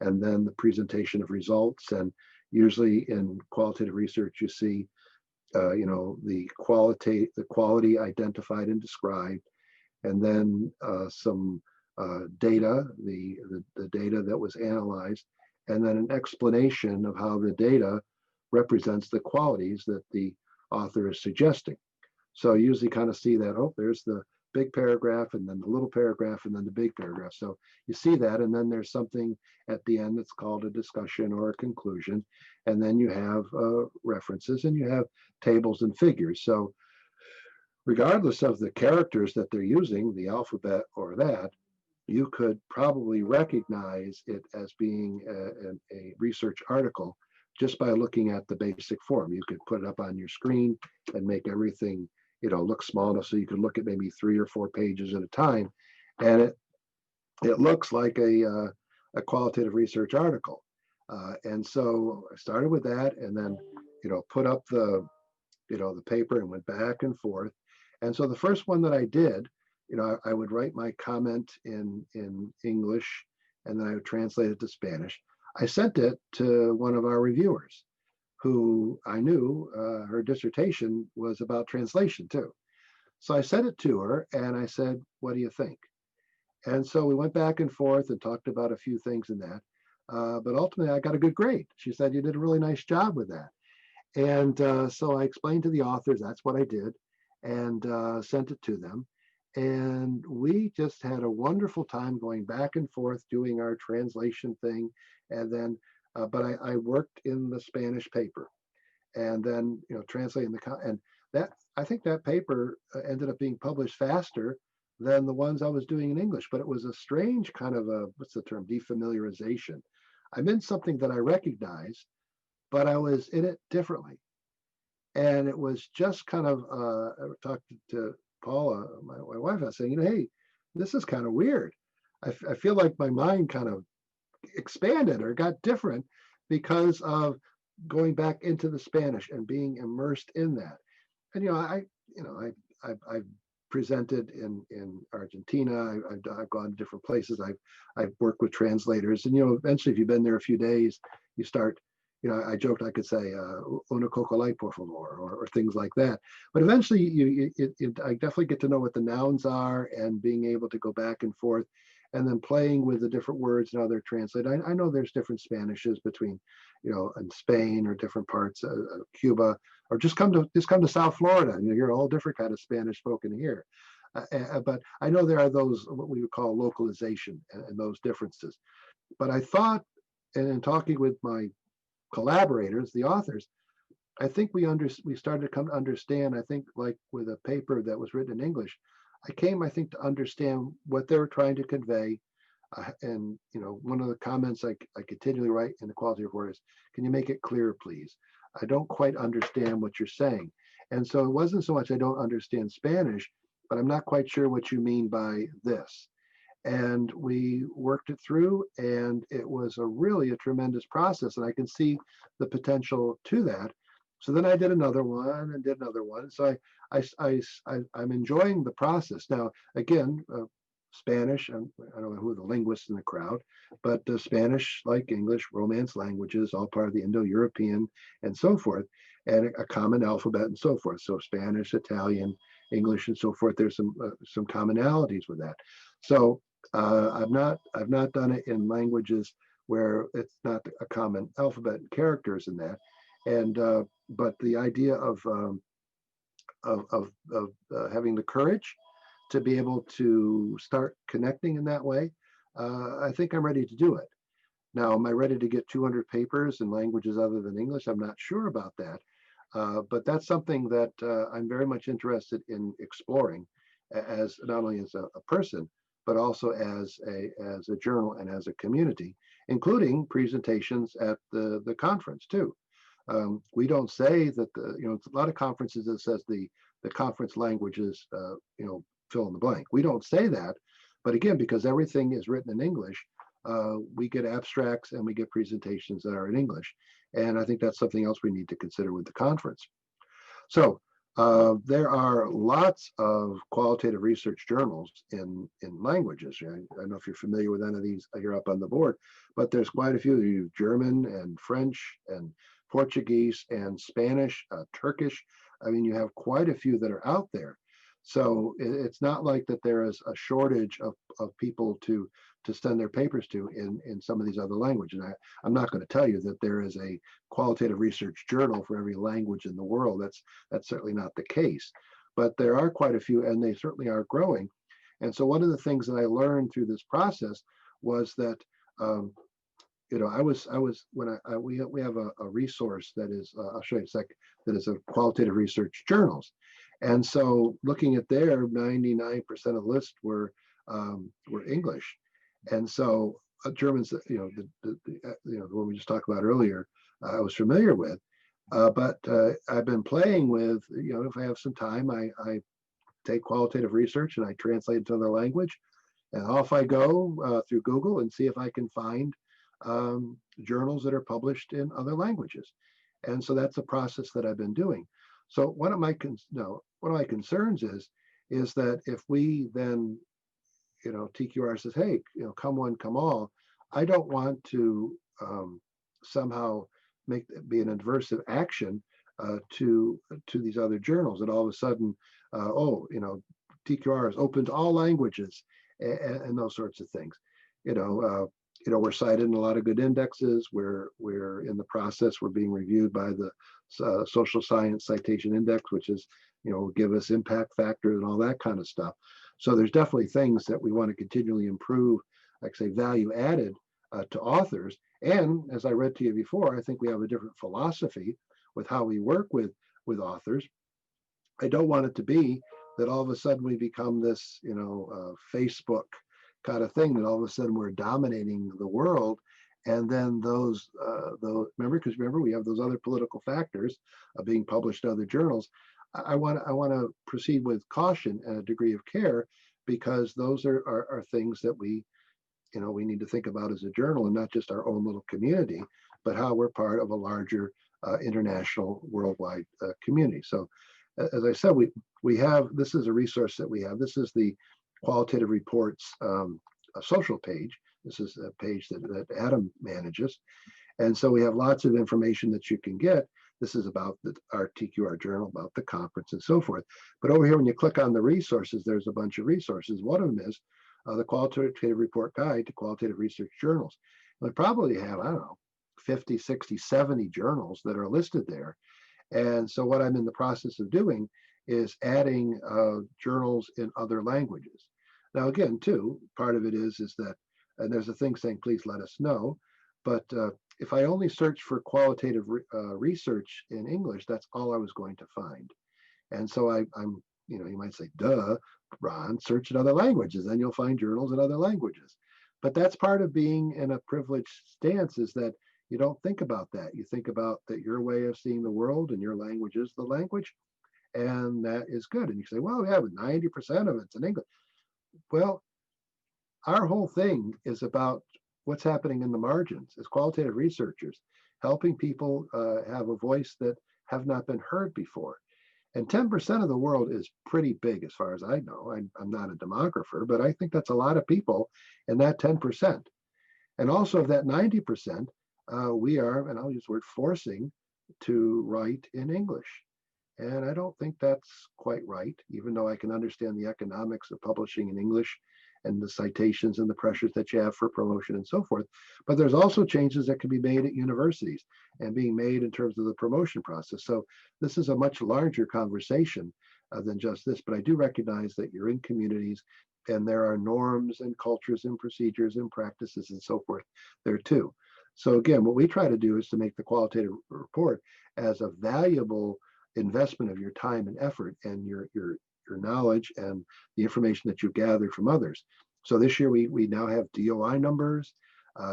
[SPEAKER 1] and then the presentation of results. And usually in qualitative research, you see, the quality identified and described, and then some data, the data that was analyzed, and then an explanation of how the data represents the qualities that the author is suggesting. So you usually kind of see that, there's the big paragraph, and then the little paragraph, and then the big paragraph. So you see that, and then there's something at the end that's called a discussion or a conclusion, and then you have references, and you have tables and figures. So regardless of the characters that they're using, the alphabet or that, you could probably recognize it as being a research article just by looking at the basic form. You could put it up on your screen and make everything look small enough so you could look at maybe 3 or 4 pages at a time, and it looks like a qualitative research article. And so I started with that, and then put up the paper and went back and forth. And so the first one that I did, I would write my comment in English, and then I would translate it to Spanish. I sent it to one of our reviewers, who I knew her dissertation was about translation too. So I sent it to her, and I said, what do you think? And so we went back and forth and talked about a few things in that. But ultimately, I got a good grade. She said, you did a really nice job with that. And so I explained to the authors, that's what I did, and sent it to them. And we just had a wonderful time going back and forth doing our translation thing. And then, but I worked in the Spanish paper, and then translating and that, I think that paper ended up being published faster than the ones I was doing in English. But it was a strange kind of what's the term, defamiliarization. I'm in something that I recognized, but I was in it differently. And it was just kind of, I talked to Paula, my wife, I was saying, hey, this is kind of weird. I feel like my mind kind of expanded or got different because of going back into the Spanish and being immersed in that. And I've presented in Argentina. I've gone to different places. I've worked with translators, and eventually, if you've been there a few days, you start. I joked I could say "una coca-cola, por favor," or things like that. But eventually, I definitely get to know what the nouns are, and being able to go back and forth. and then playing with the different words and how they're translated. I know there's different Spanishes between, in Spain or different parts of Cuba, or just come to South Florida, and you hear a whole different kind of Spanish spoken here. But I know there are those, what we would call localization, and those differences. But I thought, and in talking with my collaborators, the authors, I think we started to come to understand, I think like with a paper that was written in English, I think, to understand what they were trying to convey. And one of the comments I continually write in the quality report is, can you make it clear, please? I don't quite understand what you're saying. And so it wasn't so much I don't understand Spanish, but I'm not quite sure what you mean by this. And we worked it through, and it was really a tremendous process, and I can see the potential to that. So then I did another one and did another one. So I'm enjoying the process. Now, again, Spanish, I don't know who are the linguists in the crowd, but Spanish, like English, Romance languages, all part of the Indo-European and so forth, and a common alphabet and so forth. So Spanish, Italian, English, and so forth. There's some commonalities with that. So I've not done it in languages where it's not a common alphabet and characters in that. And but the idea of having the courage to be able to start connecting in that way, I think I'm ready to do it. Now, am I ready to get 200 papers in languages other than English? I'm not sure about that, but that's something that I'm very much interested in exploring, as not only as a person, but also as a journal and as a community, including presentations at the conference too. We don't say that a lot of conferences that says the conference languages, fill in the blank. We don't say that, but again, because everything is written in English, we get abstracts and we get presentations that are in English. And I think that's something else we need to consider with the conference. So there are lots of qualitative research journals in languages. I don't know if you're familiar with any of these here up on the board, but there's quite a few. German and French and Portuguese and Spanish, Turkish. I mean, you have quite a few that are out there. So it's not like that there is a shortage of people to send their papers to in some of these other languages. And I'm not going to tell you that there is a qualitative research journal for every language in the world. That's certainly not the case. But there are quite a few, and they certainly are growing. And so one of the things that I learned through this process was that we have a resource that is I'll show you in a sec, that is a qualitative research journals, and so looking at there, 99% of the list were English, and so Germans, the one we just talked about earlier, I was familiar with, but I've been playing with, if I have some time, I take qualitative research and I translate it to another language, and off I go through Google and see if I can find journals that are published in other languages. And so that's a process that I've been doing. So one of my concerns is that if we then, TQR says, hey, come one, come all, I don't want to somehow be an adversive action to these other journals, that all of a sudden, TQR is open to all languages and those sorts of things. We're cited in a lot of good indexes. We're in the process. We're being reviewed by the Social Science Citation Index, which is, give us impact factors and all that kind of stuff. So there's definitely things that we want to continually improve, like say value added to authors. And as I read to you before, I think we have a different philosophy with how we work with authors. I don't want it to be that all of a sudden we become this, Facebook kind of thing, that all of a sudden we're dominating the world, and then those remember we have those other political factors of being published in other journals. I want to proceed with caution and a degree of care, because those are things that we need to think about as a journal, and not just our own little community, but how we're part of a larger international worldwide community. So as I said, we have, this is a resource that we have. This is the Qualitative Reports a social page. This is a page that Adam manages. And so we have lots of information that you can get. This is about our TQR journal, about the conference and so forth. But over here, when you click on the resources, there's a bunch of resources. One of them is the Qualitative Report Guide to Qualitative Research Journals. We probably have, I don't know, 50, 60, 70 journals that are listed there. And so what I'm in the process of doing is adding journals in other languages. Now, again, too, part of it is that, and there's a thing saying, please let us know. But if I only search for qualitative research in English, that's all I was going to find. And so I'm, you might say, duh, Ron, search in other languages, then you'll find journals in other languages. But that's part of being in a privileged stance, is that you don't think about that. You think about that your way of seeing the world and your language is the language, and that is good. And you say, well, yeah, but 90% of it's in English. Well, our whole thing is about what's happening in the margins as qualitative researchers, helping people have a voice that have not been heard before. And 10% of the world is pretty big as far as I know. I'm not a demographer, but I think that's a lot of people in that 10%. And also of that 90%, we are, and I'll use the word forcing, to write in English. And I don't think that's quite right, even though I can understand the economics of publishing in English and the citations and the pressures that you have for promotion and so forth. But there's also changes that can be made at universities and being made in terms of the promotion process. So this is a much larger conversation than just this, but I do recognize that you're in communities and there are norms and cultures and procedures and practices and so forth there too. So again, what we try to do is to make the qualitative report as a valuable investment of your time and effort and your knowledge and the information that you gathered from others. So this year we now have DOI numbers.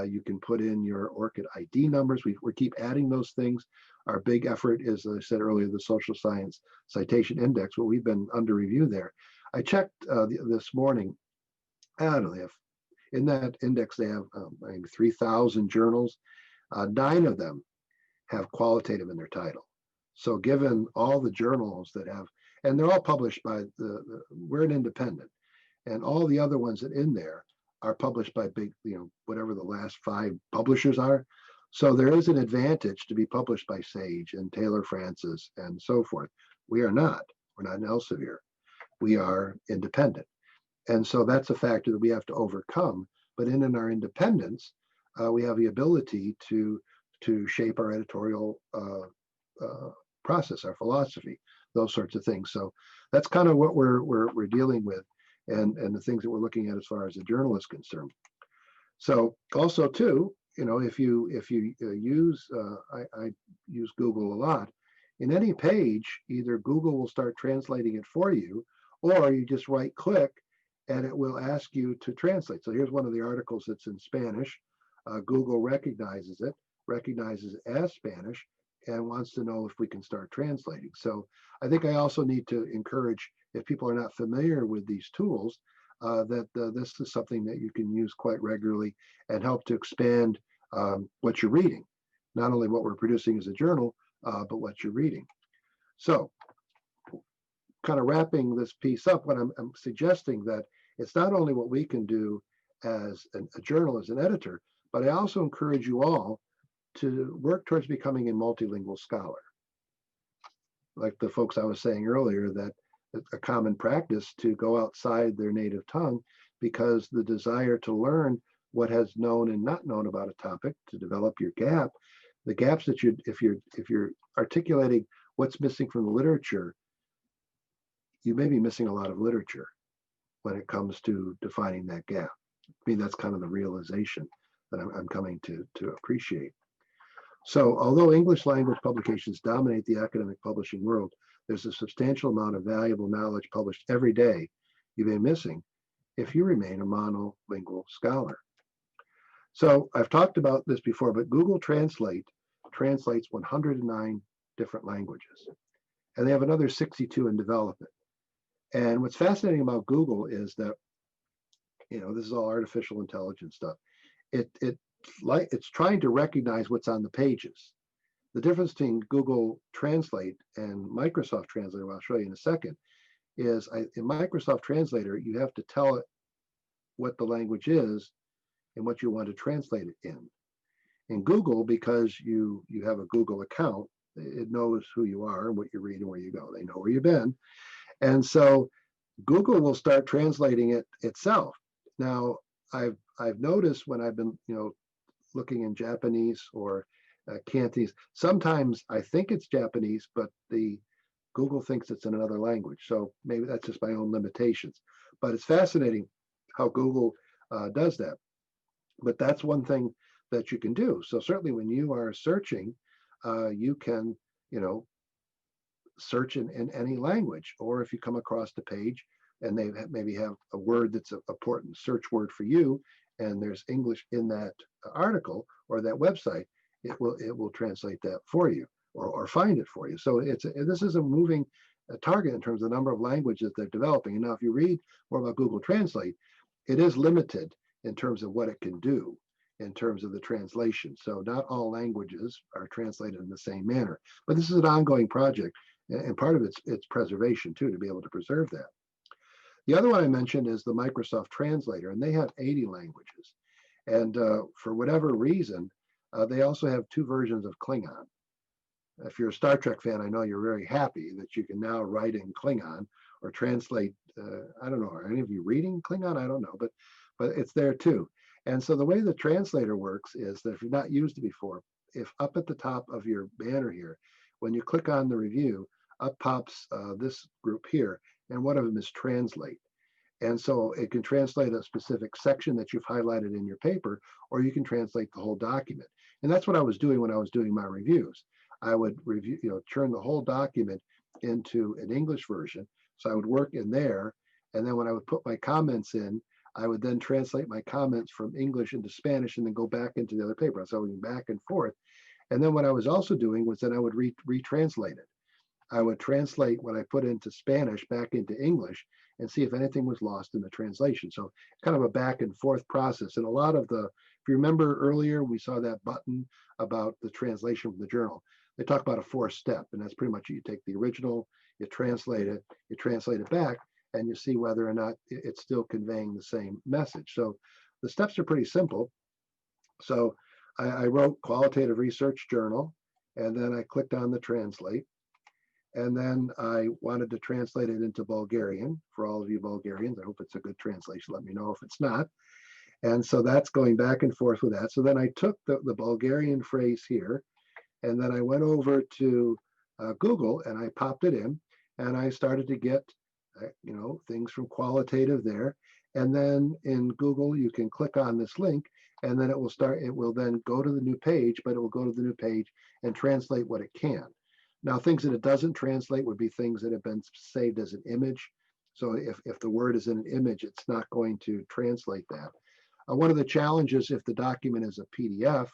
[SPEAKER 1] You can put in your ORCID ID numbers. We keep adding those things. Our big effort is, as I said earlier, the Social Science Citation Index. Well, we've been under review there. I checked this morning. I don't know, in that index they have 3,000 journals. 9 of them have qualitative in their title. So given all the journals that have, and they're all published by we're an independent, and all the other ones that in there are published by big, whatever the last 5 publishers are. So there is an advantage to be published by Sage and Taylor Francis and so forth. We are not. We're not an Elsevier. We are independent. And so that's a factor that we have to overcome. But in our independence, we have the ability to shape our editorial process, our philosophy, those sorts of things. So that's kind of what we're dealing with, and the things that we're looking at as far as the journal is concerned. So also too, if you use I use Google a lot. In any page, either Google will start translating it for you, or you just right click and it will ask you to translate. So here's one of the articles that's in Spanish. Google recognizes it as Spanish, and wants to know if we can start translating. So I think I also need to encourage, if people are not familiar with these tools, that this is something that you can use quite regularly and help to expand what you're reading. Not only what we're producing as a journal, but what you're reading. So kind of wrapping this piece up, what I'm suggesting that it's not only what we can do as a journal, as an editor, but I also encourage you all to work towards becoming a multilingual scholar. Like the folks I was saying earlier, that a common practice to go outside their native tongue, because the desire to learn what has known and not known about a topic, to develop your gap, the gaps that if you're articulating what's missing from the literature, you may be missing a lot of literature when it comes to defining that gap. I mean, that's kind of the realization that I'm coming to appreciate. So although English language publications dominate the academic publishing world, there's a substantial amount of valuable knowledge published every day you may be missing if you remain a monolingual scholar. So I've talked about this before, but Google Translate translates 109 different languages, and they have another 62 in development. And what's fascinating about Google is that, this is all artificial intelligence stuff. It's trying to recognize what's on the pages. The difference between Google Translate and Microsoft Translator, I'll show you in a second, is in Microsoft Translator, you have to tell it what the language is and what you want to translate it in. In Google, because you have a Google account, it knows who you are and what you read and where you go. They know where you've been. And so Google will start translating it itself. Now, I've noticed when I've been, looking in Japanese or Cantonese, sometimes I think it's Japanese, but the Google thinks it's in another language. So maybe that's just my own limitations. But it's fascinating how Google does that. But that's one thing that you can do. So certainly when you are searching, you can, search in any language. Or if you come across the page and they maybe have a word that's an important search word for you, and there's English in that article or that website, it will translate that for you or find it for you. So this is a moving target in terms of the number of languages they're developing. And now, if you read more about Google Translate, it is limited in terms of what it can do in terms of the translation. So not all languages are translated in the same manner. But this is an ongoing project, and part of it's preservation too, to be able to preserve that. The other one I mentioned is the Microsoft Translator, and they have 80 languages. And for whatever reason, they also have 2 versions of Klingon. If you're a Star Trek fan, I know you're very happy that you can now write in Klingon or translate. I don't know, are any of you reading Klingon? I don't know, but it's there too. And so the way the translator works is that if you've not used it before, if up at the top of your banner here, when you click on the review, up pops this group here, and one of them is translate. And so it can translate a specific section that you've highlighted in your paper, or you can translate the whole document. And that's what I was doing when I was doing my reviews. I would review, turn the whole document into an English version. So I would work in there. And then when I would put my comments in, I would then translate my comments from English into Spanish and then go back into the other paper. So I went back and forth. And then what I was also doing was then I would retranslate it. I would translate what I put into Spanish back into English and see if anything was lost in the translation. So kind of a back and forth process. And a lot of if you remember earlier, we saw that button about the translation from the journal. They talk about a 4-step, and that's pretty much you take the original, you translate it back, and you see whether or not it's still conveying the same message. So the steps are pretty simple. So I wrote Qualitative Research Journal, and then I clicked on the translate. And then I wanted to translate it into Bulgarian. For all of you Bulgarians, I hope it's a good translation. Let me know if it's not. And so that's going back and forth with that. So then I took the Bulgarian phrase here, and then I went over to Google and I popped it in, and I started to get, things from Qualitative there. And then in Google, you can click on this link, and then it will then go to the new page, but it will go to the new page and translate what it can. Now, things that it doesn't translate would be things that have been saved as an image. So if the word is in an image, it's not going to translate that. One of the challenges, if the document is a PDF,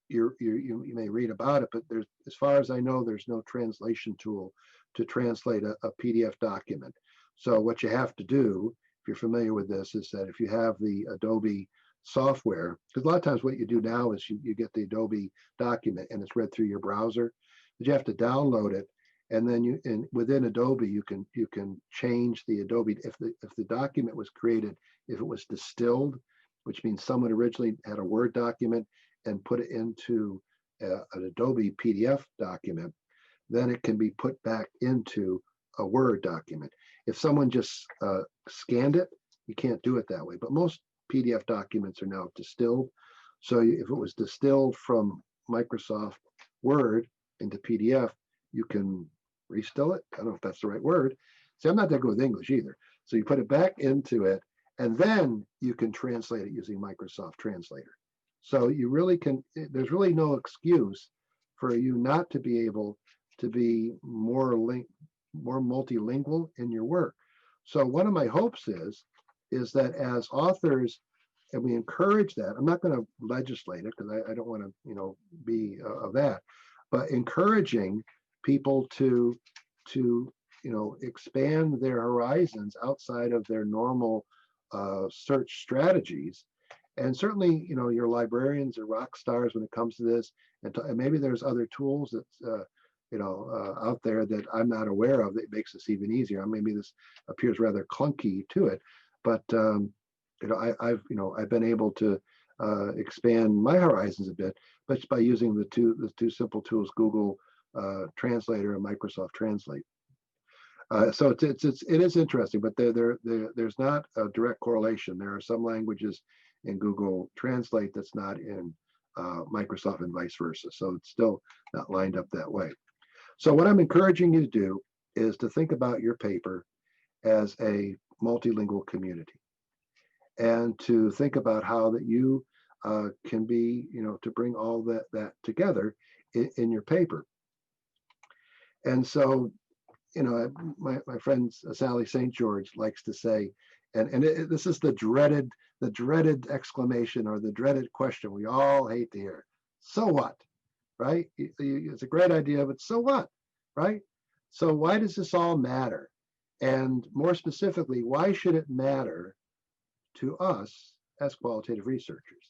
[SPEAKER 1] you may read about it, but as far as I know, there's no translation tool to translate a PDF document. So what you have to do, if you're familiar with this, is that if you have the Adobe software, because a lot of times what you do now is you get the Adobe document and it's read through your browser, but you have to download it, and then within Adobe you can change the Adobe if the document was created, if it was distilled, which means someone originally had a Word document and put it into an Adobe PDF document, then it can be put back into a Word document. If someone just scanned it, you can't do it that way. But most PDF documents are now distilled. So if it was distilled from Microsoft Word into PDF, you can restill it. I don't know if that's the right word. See, I'm not that good with English either. So you put it back into it, and then you can translate it using Microsoft Translator. So you really can, there's really no excuse for you not to be able to be more multilingual in your work. So one of my hopes is that as authors, and we encourage that, I'm not going to legislate it because I don't want to, be of that, but encouraging people to expand their horizons outside of their normal search strategies. And certainly, your librarians are rock stars when it comes to this, and maybe there's other tools that out there that I'm not aware of that makes this even easier. Maybe this appears rather clunky to it, but I've been able to expand my horizons a bit, but by using the two simple tools, Google Translator and Microsoft Translate. So it is interesting, but there's not a direct correlation. There are some languages in Google Translate that's not in Microsoft and vice versa. So it's still not lined up that way. So what I'm encouraging you to do is to think about your paper as a multilingual community, and to think about how that you can be, to bring all that together in your paper. And so, my friend Sally St. George likes to say, and this is the dreaded exclamation, or the dreaded question we all hate to hear. So what, right? It's a great idea, but so what, right? So why does this all matter? And more specifically, why should it matter to us as qualitative researchers?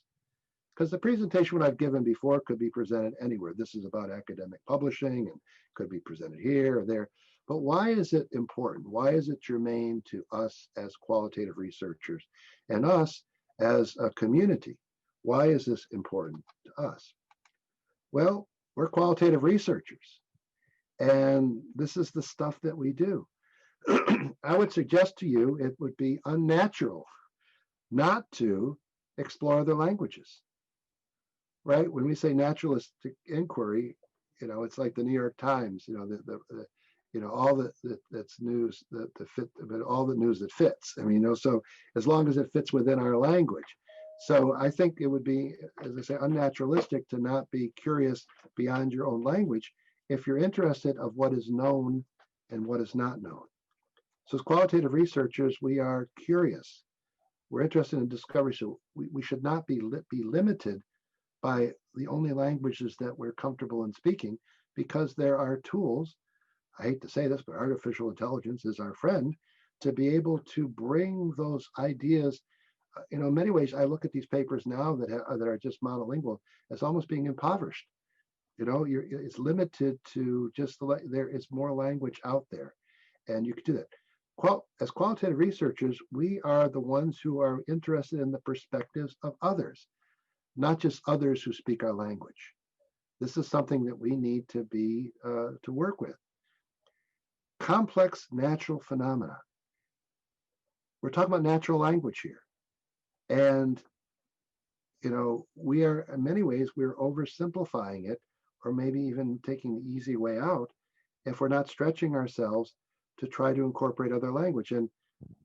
[SPEAKER 1] Because the presentation what I've given before could be presented anywhere. This is about academic publishing and could be presented here or there. But why is it important? Why is it germane to us as qualitative researchers and us as a community? Why is this important to us? Well, we're qualitative researchers, and this is the stuff that we do. I would suggest to you it would be unnatural not to explore other languages, right? When we say naturalistic inquiry, it's like the New York Times, all that's news that fit, but all the news that fits. So as long as it fits within our language. So I think it would be, as I say, unnaturalistic to not be curious beyond your own language if you're interested of what is known and what is not known. So as qualitative researchers, we are curious. We're interested in discovery, so we should not be limited by the only languages that we're comfortable in speaking, because there are tools, I hate to say this, but artificial intelligence is our friend, to be able to bring those ideas. In many ways, I look at these papers now that are just monolingual as almost being impoverished. It's limited to just there is more language out there, and you can do that. As qualitative researchers, we are the ones who are interested in the perspectives of others, not just others who speak our language. This is something that we need to be to work with. Complex natural phenomena. We're talking about natural language here, and we are, in many ways, we're oversimplifying it, or maybe even taking the easy way out if we're not stretching ourselves to try to incorporate other language. And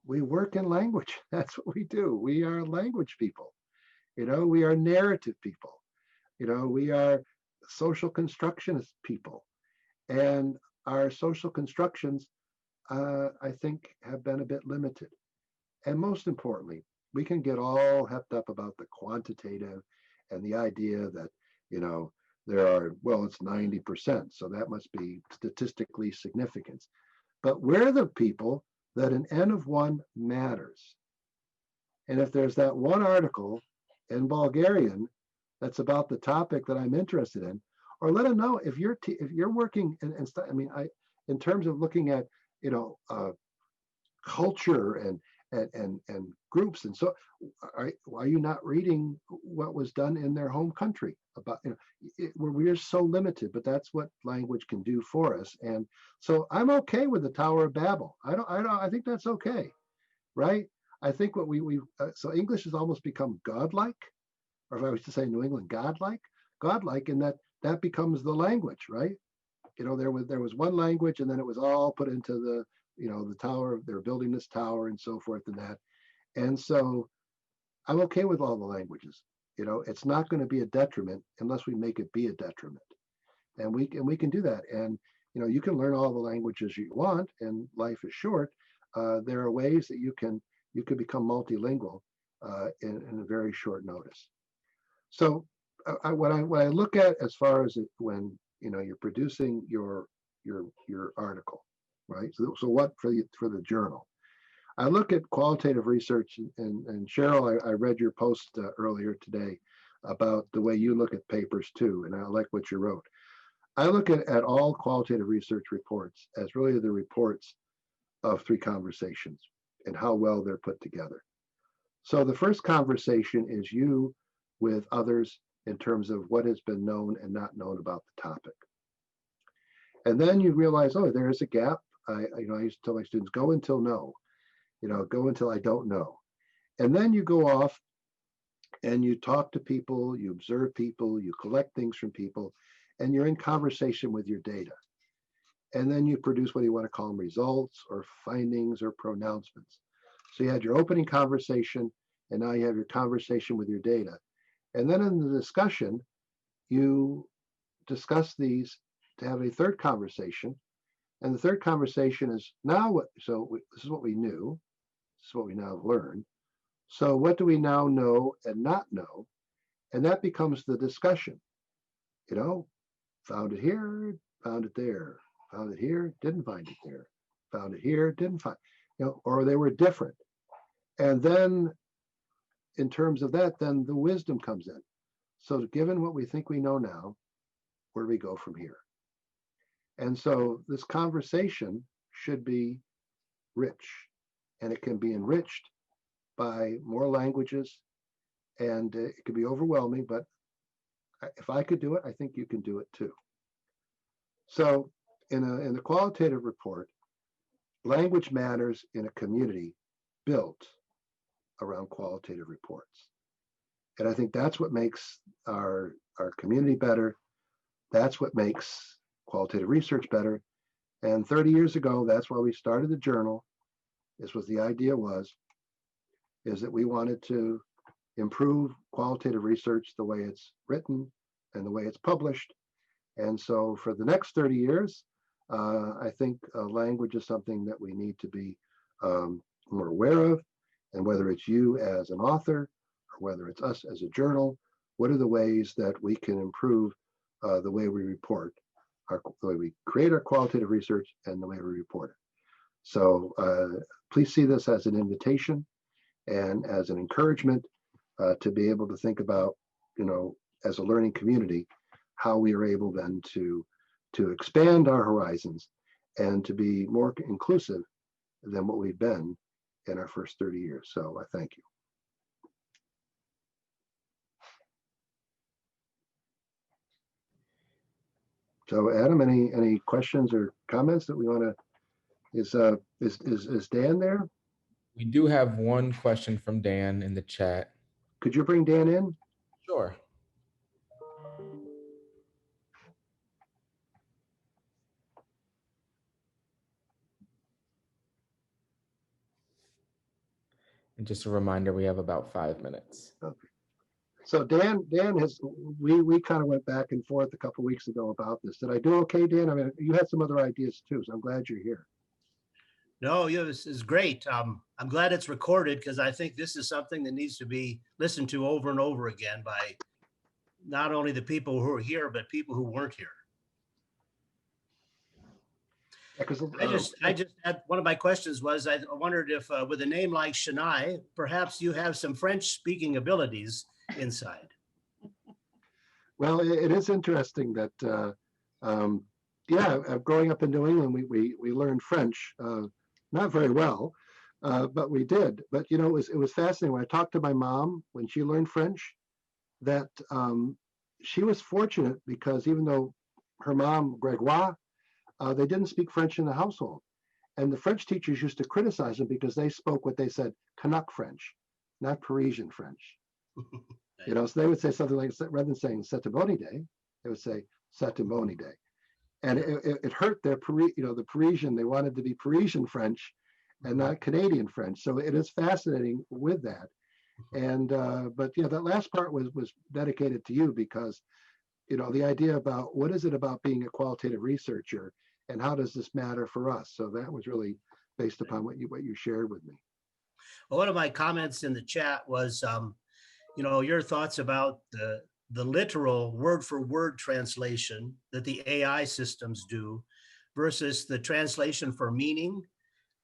[SPEAKER 1] we work in language. That's what we do. We are language people. We are narrative people. We are social constructionist people. And our social constructions, I think, have been a bit limited. And most importantly, we can get all hepped up about the quantitative and the idea that, there are, well, it's 90%, so that must be statistically significant. But we're the people that an N of 1 matters. And if there's that one article in Bulgarian that's about the topic that I'm interested in, or let them know if you're working in terms of looking at culture and groups, and so are you not reading what was done in their home country about where we're so limited, but that's what language can do for us. And so I'm okay with the Tower of Babel. I think that's okay, right? I think what so English has almost become godlike, or if I was to say New England, godlike, in that becomes the language, right? There was one language, and then it was all put into the the tower. They're building this tower and so forth and that. And so I'm okay with all the languages. It's not going to be a detriment unless we make it be a detriment. And we can do that. And you can learn all the languages you want, and life is short. There are ways that you can become multilingual in a very short notice. So what I look at as far as when you're producing your article, right? So what for the journal? I look at qualitative research, and Cheryl, I read your post earlier today about the way you look at papers too, and I like what you wrote. I look at all qualitative research reports as really the reports of 3 conversations and how well they're put together. So the first conversation is you with others in terms of what has been known and not known about the topic. And then you realize, oh, there is a gap. I used to tell my students, go until no, go until I don't know. And then you go off and you talk to people, you observe people, you collect things from people, and you're in conversation with your data. And then you produce what you want to call them, results or findings or pronouncements. So you had your opening conversation, and now you have your conversation with your data. And then in the discussion, you discuss these to have a third conversation. And the third conversation is now what, this is what we knew, this is what we now have learned. So what do we now know and not know? And that becomes the discussion. Found it here, found it there, found it here, didn't find it there, found it here, didn't find, or they were different. And then in terms of that, then the wisdom comes in. So given what we think we know now, where do we go from here? And so this conversation should be rich, and it can be enriched by more languages, and it could be overwhelming, but if I could do it, I think you can do it too. So in the qualitative report, language matters in a community built around qualitative reports. And I think that's what makes our community better. That's what makes qualitative research better. And 30 years ago, that's why we started the journal. This was the idea is that we wanted to improve qualitative research the way it's written and the way it's published. And so for the next 30 years, I think language is something that we need to be more aware of. And whether it's you as an author or whether it's us as a journal, what are the ways that we can improve the way we report, the way we create our qualitative research and the way we report it. So please see this as an invitation and as an encouragement to be able to think about, as a learning community, how we are able then to expand our horizons and to be more inclusive than what we've been in our first 30 years. So I thank you. So Adam, any questions or comments that we want to, is Dan there?
[SPEAKER 2] We do have one question from Dan in the chat.
[SPEAKER 1] Could you bring Dan in?
[SPEAKER 2] Sure. And just a reminder, we have about 5 minutes.
[SPEAKER 1] Okay. So Dan has, we kind of went back and forth a couple of weeks ago about this. Did I do okay, Dan? I mean, you had some other ideas too, so I'm glad you're here.
[SPEAKER 3] No, yeah, this is great. I'm glad it's recorded because I think this is something that needs to be listened to over and over again by not only the people who are here, but people who weren't here.
[SPEAKER 1] Yeah,
[SPEAKER 3] I just had, one of my questions was, I wondered if with a name like Chenail, perhaps you have some French speaking abilities inside.
[SPEAKER 1] well, it is interesting that, growing up in New England, we learned French, not very well, but we did. But it was fascinating when I talked to my mom when she learned French, that she was fortunate because even though her mom, Gregoire, they didn't speak French in the household. And the French teachers used to criticize them because they spoke what they said Canuck French, not Parisian French. So they would say something like, rather than saying Satamoni Day, they would say Satamoni Day. And it hurt their, the Parisian, they wanted to be Parisian French and not Canadian French. So it is fascinating with that. And, but that last part was dedicated to you because, the idea about what is it about being a qualitative researcher and how does this matter for us? So that was really based upon what you shared with me.
[SPEAKER 3] Well, one of my comments in the chat was, your thoughts about the literal word for word translation that the AI systems do versus the translation for meaning,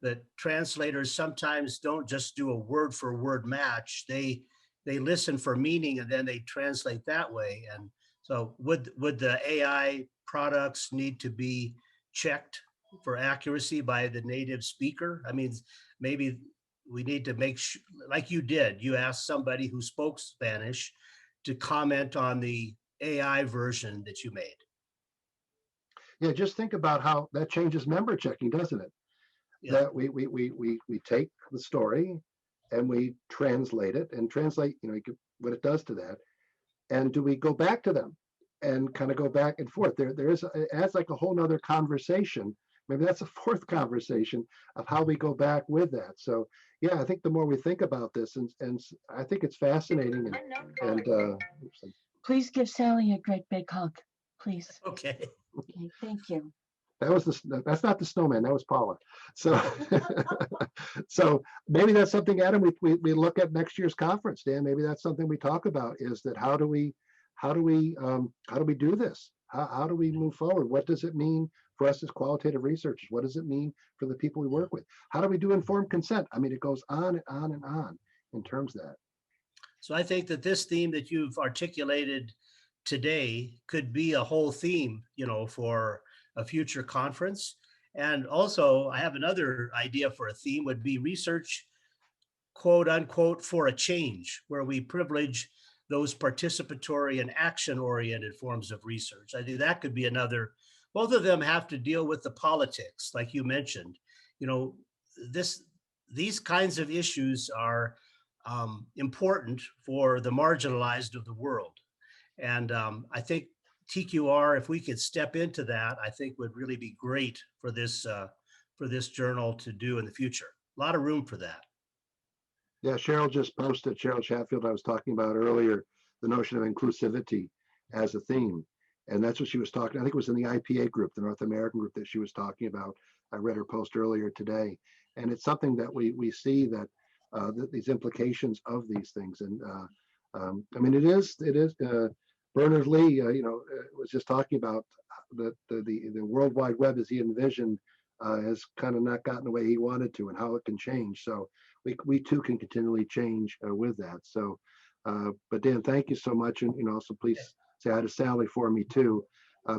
[SPEAKER 3] that translators sometimes don't just do a word for word match. They listen for meaning and then they translate that way. And so would the AI products need to be checked for accuracy by the native speaker? I mean, maybe we need to make sure, like you did, you asked somebody who spoke Spanish to comment on the AI version that you made.
[SPEAKER 1] Yeah, just think about how that changes member checking, doesn't it?
[SPEAKER 3] Yeah.
[SPEAKER 1] That we take the story and we translate it and translate, what it does to that. And do we go back to them and kind of go back and forth? There is, it adds like a whole nother conversation. Maybe that's a fourth conversation of how we go back with that. So yeah, I think the more we think about this, and I think it's fascinating.
[SPEAKER 4] Please give Sally a great big hug, please.
[SPEAKER 3] Okay.
[SPEAKER 4] Okay, thank you.
[SPEAKER 1] That's not the snowman, that was Paula. So so maybe that's something, Adam, we look at next year's conference, Dan. Maybe that's something we talk about, is that how do we do this? How do we move forward? What does it mean for us as qualitative researchers? What does it mean for the people we work with? How do we do informed consent? I mean, it goes on and on and on in terms of that.
[SPEAKER 3] So I think that this theme that you've articulated today could be a whole theme, for a future conference. And also, I have another idea for a theme would be research, quote unquote, for a change, where we privilege those participatory and action-oriented forms of research. I think that could be another. Both of them have to deal with the politics, like you mentioned. These kinds of issues are important for the marginalized of the world. And I think TQR, if we could step into that, I think would really be great for this journal to do in the future. A lot of room for that.
[SPEAKER 1] Yeah, Cheryl just posted, Cheryl Chatfield, I was talking about earlier, the notion of inclusivity as a theme. And that's what she was talking, I think it was in the IPA group, the North American group, that she was talking about. I read her post earlier today. And it's something that we see that these implications of these things. And I mean, it is Berners-Lee, was just talking about that the World Wide Web as he envisioned has kind of not gotten the way he wanted to, and how it can change. So we too can continually change with that. So, but Dan, thank you so much. And, so please say hi to Sally for me too,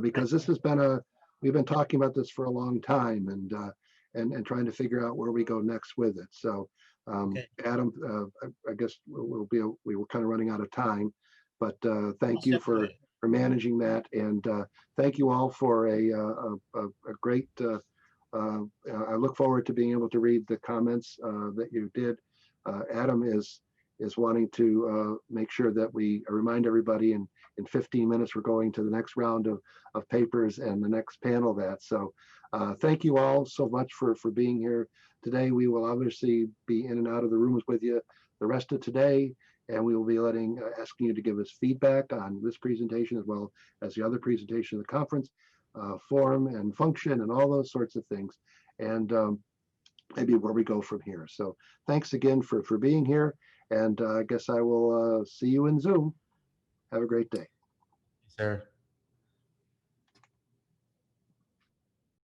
[SPEAKER 1] because this has been we've been talking about this for a long time, and trying to figure out where we go next with it. So, Adam, I guess we were kind of running out of time, but thank you for managing that. And thank you all for a great, I look forward to being able to read the comments that you did. Adam is wanting to make sure that we remind everybody in 15 minutes we're going to the next round of papers and the next panel that. So thank you all so much for being here today. We will obviously be in and out of the rooms with you the rest of today, and we will be asking you to give us feedback on this presentation as well as the other presentation of the conference, form and function and all those sorts of things, and maybe where we go from here. So thanks again for being here, and I guess I will see you in Zoom. Have a great day.
[SPEAKER 2] Sir.